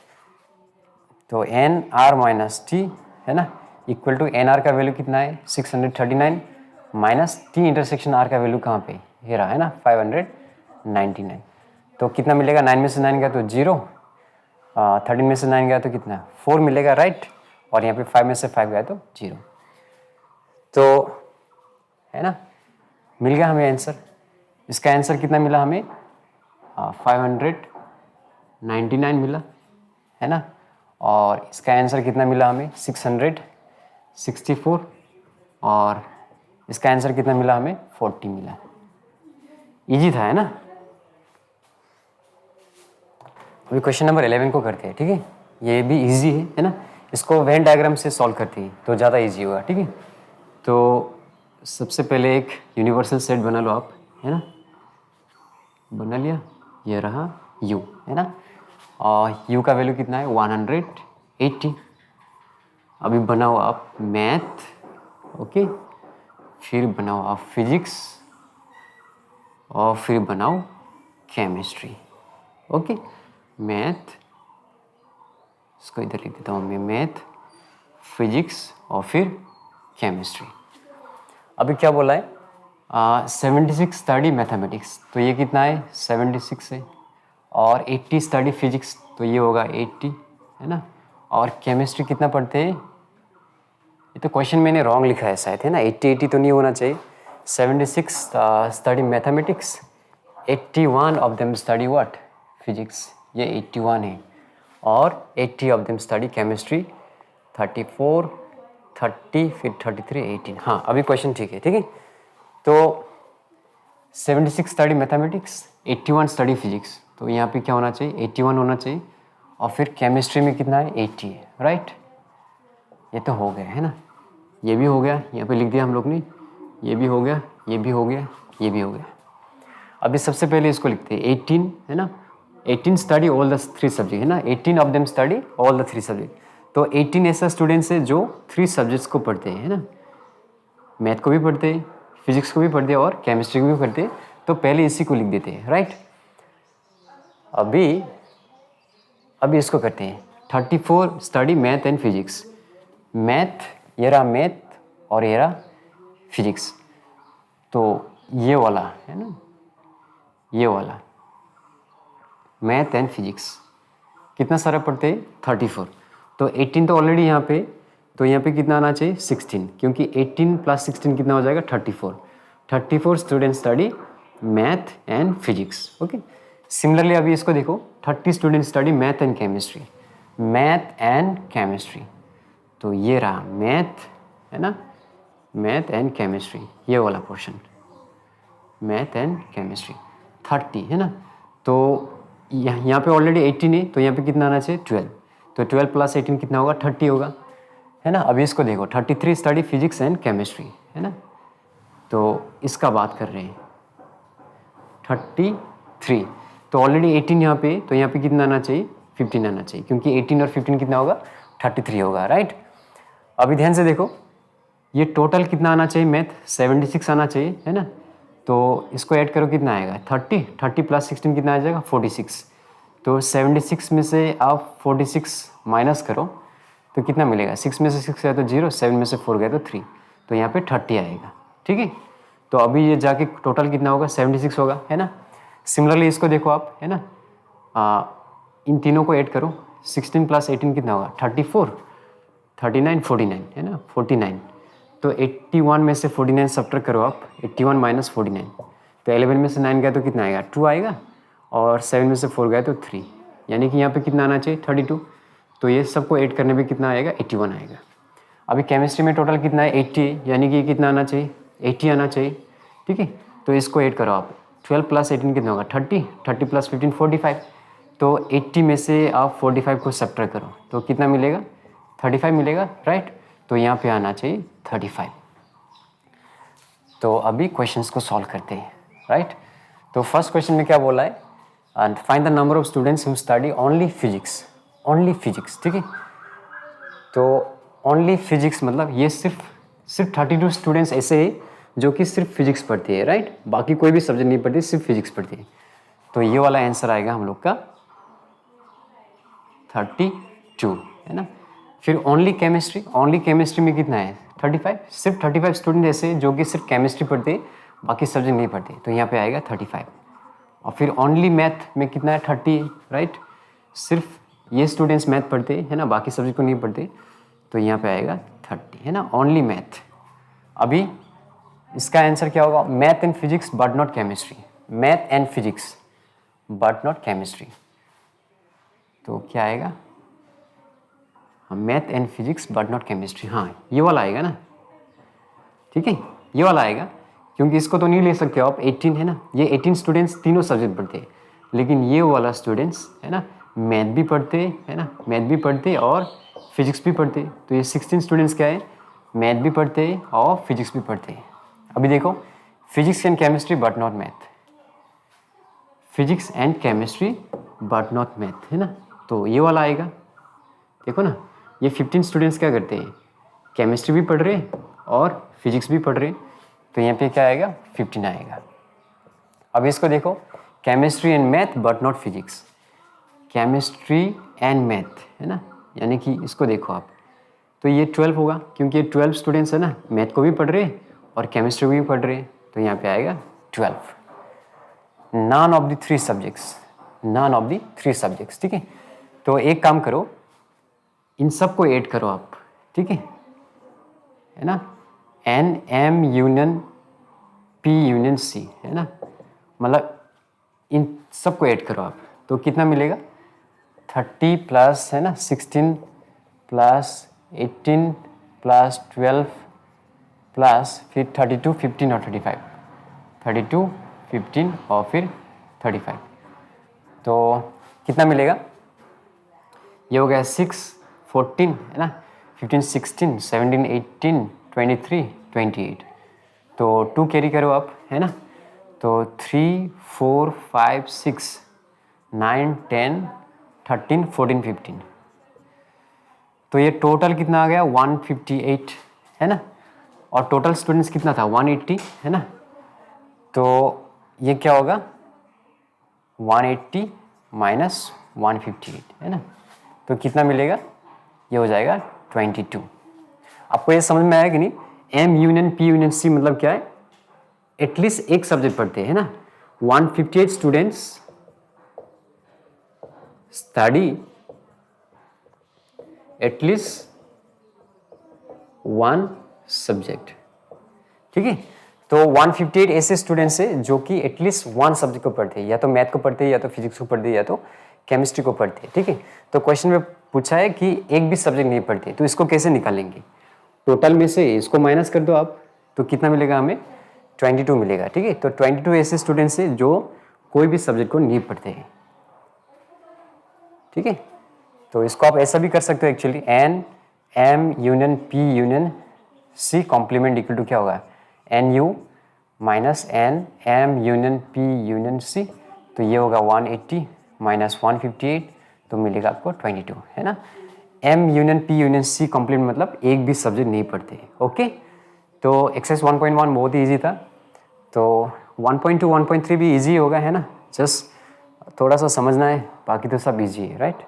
तो एन आर माइनस टी, है ना, इक्वल टू एन आर का वैल्यू कितना है 639 माइनस टी इंटरसेक्शन आर का वैल्यू कहाँ पे, ये रहा, है ना, 599। तो कितना मिलेगा, 9 में से 9 गया तो 0, 13 में से 9 गया तो कितना 4 मिलेगा, राइट। और यहाँ पे 5 में से 5 गया तो 0। तो है ना, मिल गया हमें आंसर। इसका आंसर कितना मिला हमें, 599 मिला, है ना। और इसका आंसर कितना मिला हमें 664, और इसका आंसर कितना मिला हमें 40 मिला। इजी था, है ना। अभी क्वेश्चन नंबर 11 को करते हैं, ठीक है। ये भी इजी है ना। इसको वेन डायग्राम से सॉल्व करते हैं तो ज़्यादा इजी होगा, ठीक है। तो सबसे पहले एक यूनिवर्सल सेट बना लो आप, है ना। बना लिया, ये रहा u, है ना। और u का वैल्यू कितना है 180। अभी बनाओ आप मैथ, ओके, फिर बनाओ आप फिजिक्स, और फिर बनाओ केमिस्ट्री, ओके। मैथ, इसको इधर लिख देता हूँ मैं, मैथ, फिजिक्स और फिर केमिस्ट्री। अभी क्या बोला है, 76 स्टडी मैथमेटिक्स, तो ये कितना है 76 है। और 80 स्टडी फिजिक्स, तो ये होगा 80, है ना। और केमिस्ट्री कितना पढ़ते हैं, ये तो क्वेश्चन मैंने रॉन्ग लिखा है शायद, है ना, 80 तो नहीं होना चाहिए। 76 study mathematics, 81 of them study what, physics, ये 81 है। और 80 ऑफ देम स्टडी केमिस्ट्री, 34, 30, फिर 33, 18। हाँ, अभी क्वेश्चन ठीक है, ठीक है। तो 76 स्टडी मैथमेटिक्स, 81 स्टडी फिजिक्स, तो यहाँ पे क्या होना चाहिए 81 होना चाहिए। और फिर केमिस्ट्री में कितना है 80 है, राइट। ये तो हो गया, है ना, ये भी हो गया, यहाँ पे लिख दिया हम लोग ने, ये भी हो गया, ये भी हो गया, ये भी हो गया। अभी सबसे पहले इसको लिखते हैं 18, है ना। 18 स्टडी ऑल द 3 सब्जेक्ट, है ना, 18 of them study all the 3 subject. तो 18 ऐसा स्टूडेंट्स है जो 3 सब्जेक्ट्स को पढ़ते हैं, है ना, मैथ को भी पढ़ते हैं, फिजिक्स को भी पढ़ते हैं और केमिस्ट्री को भी पढ़ते हैं। तो पहले इसी को लिख देते हैं, राइट। अभी इसको करते हैं 34 study math and physics. Math, ये रहा मैथ और ये रहा फिजिक्स, तो ये वाला है ना, ये वाला मैथ एंड फिजिक्स कितना सारा पढ़ते हैं 34। तो 18 तो ऑलरेडी यहाँ पे, तो यहाँ पे कितना आना चाहिए 16, क्योंकि 18 प्लस 16 कितना हो जाएगा 34। 34 student study math and physics, okay. Similarly अभी इसको देखो 30 student study math and chemistry, math and chemistry, तो ये रहा मैथ, है ना, मैथ एंड केमिस्ट्री, ये वाला पोर्शन मैथ एंड केमिस्ट्री 30, है ना। तो यहाँ पे ऑलरेडी 18 है, तो यहाँ पे कितना आना चाहिए 12। तो 12 प्लस 18 कितना होगा 30 होगा, है ना। अभी इसको देखो 33 स्टडी फिजिक्स एंड केमिस्ट्री, है ना। तो इसका बात कर रहे हैं 33, तो ऑलरेडी 18 यहाँ पे, तो यहाँ पे कितना आना चाहिए 15 आना चाहिए, क्योंकि 18 और 15 कितना होगा 33 होगा, राइट। अभी ध्यान से देखो, ये टोटल कितना आना चाहिए मैथ 76 आना चाहिए, है ना। तो इसको ऐड करो कितना आएगा 30 प्लस 16 कितना आ जाएगा 46। तो 76 में से आप 46 माइनस करो तो कितना मिलेगा, 6 में से 6 गया तो 0, 7 में से 4 गया तो 3, तो यहाँ पे 30 आएगा, ठीक है। तो अभी ये जाके टोटल कितना होगा 76 होगा, है ना। सिमिलरली इसको देखो आप, है ना, इन तीनों को ऐड करो, 16 प्लस 18 कितना होगा 34, 39, 49, है ना, 49। तो 81 में से 49 सब्ट्रैक्ट करो आप, 81 माइनस 49, तो 11 में से 9 गया तो कितना आएगा 2 आएगा, और 7 में से 4 गया तो 3, यानी कि यहाँ पे कितना आना चाहिए 32। तो ये सबको ऐड करने पे कितना आएगा 81 आएगा। अभी केमिस्ट्री में टोटल कितना है 80, यानी कि कितना आना चाहिए 80 आना चाहिए, ठीक है। तो इसको ऐड करो आप, 12 प्लस 18 कितना होगा 30, 30 प्लस 15 45। तो 80 में से आप 45 को सब्ट्रैक्ट करो तो कितना मिलेगा 35 मिलेगा, राइट। तो यहाँ पे आना चाहिए 35। तो अभी क्वेश्चंस को सॉल्व करते हैं, राइट। तो फर्स्ट क्वेश्चन में क्या बोला है, and find the number of students who study only physics, only physics, ठीक है। तो ओनली फिजिक्स, मतलब ये सिर्फ 32 स्टूडेंट्स ऐसे हैं जो कि सिर्फ फिजिक्स पढ़ती है, राइट, बाकी कोई भी सब्जेक्ट नहीं पढ़ती, सिर्फ फिजिक्स पढ़ती है। तो ये वाला आंसर आएगा हम लोग का 32, है ना। फिर ओनली केमिस्ट्री में कितना है 35, सिर्फ 35 स्टूडेंट ऐसे जो कि सिर्फ केमिस्ट्री पढ़ते हैं, बाकी सब्जेक्ट नहीं पढ़ते, तो यहाँ पे आएगा 35। और फिर ओनली मैथ में कितना है 30, राइट, सिर्फ ये स्टूडेंट्स मैथ पढ़ते हैं, है ना, बाकी सब्जेक्ट को नहीं पढ़ते, तो यहाँ पे आएगा 30, है ना, ओनली मैथ। अभी इसका आंसर क्या होगा, math and physics but not chemistry, math and physics but not chemistry, तो क्या आएगा, हाँ, math and physics but not chemistry, हाँ ये वाला आएगा ना, ठीक है, ये वाला आएगा, क्योंकि इसको तो नहीं ले सकते आप, 18 है ना, ये 18 स्टूडेंट्स तीनों सब्जेक्ट पढ़ते हैं, लेकिन ये वाला स्टूडेंट्स है ना मैथ भी पढ़ते है ना, मैथ भी पढ़ते और फिजिक्स भी पढ़ते, तो ये 16 स्टूडेंट्स क्या है, मैथ भी पढ़ते और फिजिक्स भी पढ़ते हैं। अभी देखो, physics and chemistry but not math, physics and chemistry but not math, है ना, तो ये वाला आएगा। देखो ना, ये 15 स्टूडेंट्स क्या करते हैं, केमिस्ट्री भी पढ़ रहे हैं और फिजिक्स भी पढ़ रहे हैं, तो यहाँ पे क्या आएगा 15 आएगा। अब इसको देखो, chemistry and math but not physics, chemistry and math, है ना, यानी कि इसको देखो आप, तो ये 12 होगा, क्योंकि ये 12 स्टूडेंट्स है ना, मैथ को भी पढ़ रहे हैं और केमिस्ट्री को भी पढ़ रहे हैं, तो यहाँ पे आएगा 12। None of the 3 subjects, none of the 3 subjects, ठीक है। तो एक काम करो, इन सब को ऐड करो आप, ठीक है ना, N M union P union C, है ना, मतलब इन सब को ऐड करो आप, तो कितना मिलेगा 30 प्लस, है ना, 16 प्लस 18 प्लस 12 प्लस फिर 32, 15 और 35, 32, 15 और फिर 35, तो कितना मिलेगा, ये हो गया 6, 14, है ना, 15, 16, 17, 18, 23, 28, तो 2 कैरी करो आप, है ना, तो 3, 4, 5, 6, 9, 10, 13, 14, 15, तो ये टोटल कितना आ गया 158, है ना, और टोटल स्टूडेंट्स कितना था 180, है ना, तो ये क्या होगा 180 माइनस 158, है ना, तो कितना मिलेगा, ये हो जाएगा 22। आपको ये समझ में आया कि नहीं, M union P union C मतलब क्या है, एटलीस्ट एक सब्जेक्ट पढ़ते हैं ना, 158 स्टूडेंट्स स्टडी एटलीस्ट 1 सब्जेक्ट, ठीक है। तो 158 ऐसे स्टूडेंट्स हैं जो कि एटलीस्ट 1 सब्जेक्ट को पढ़ते हैं, या तो मैथ को पढ़ते हैं, या तो फिजिक्स को पढ़ते हैं, या तो केमिस्ट्री को पढ़ते हैं, ठीक है। तो क्वेश्चन में पूछा है कि एक भी सब्जेक्ट नहीं पढ़ते, तो इसको कैसे निकालेंगे, टोटल में से इसको माइनस कर दो आप, तो कितना मिलेगा हमें 22 मिलेगा, ठीक है। तो 22 ऐसे स्टूडेंट्स हैं जो कोई भी सब्जेक्ट को नहीं पढ़ते हैं, ठीक है। तो इसको आप ऐसा भी कर सकते हो actually, N M union P union C complement equal to क्या होगा, N U minus N M union P union C, तो ये होगा 180 माइनस 158, तो मिलेगा आपको 22, है ना। M union P union C complement मतलब एक भी सब्जेक्ट नहीं पढ़ते, ओके। तो एक्सरसाइज 1.1 बहुत ही ईजी था, तो 1.2 1.3 भी ईजी होगा, है ना, जस्ट थोड़ा सा समझना है, बाकी तो सब ईजी है, राइट।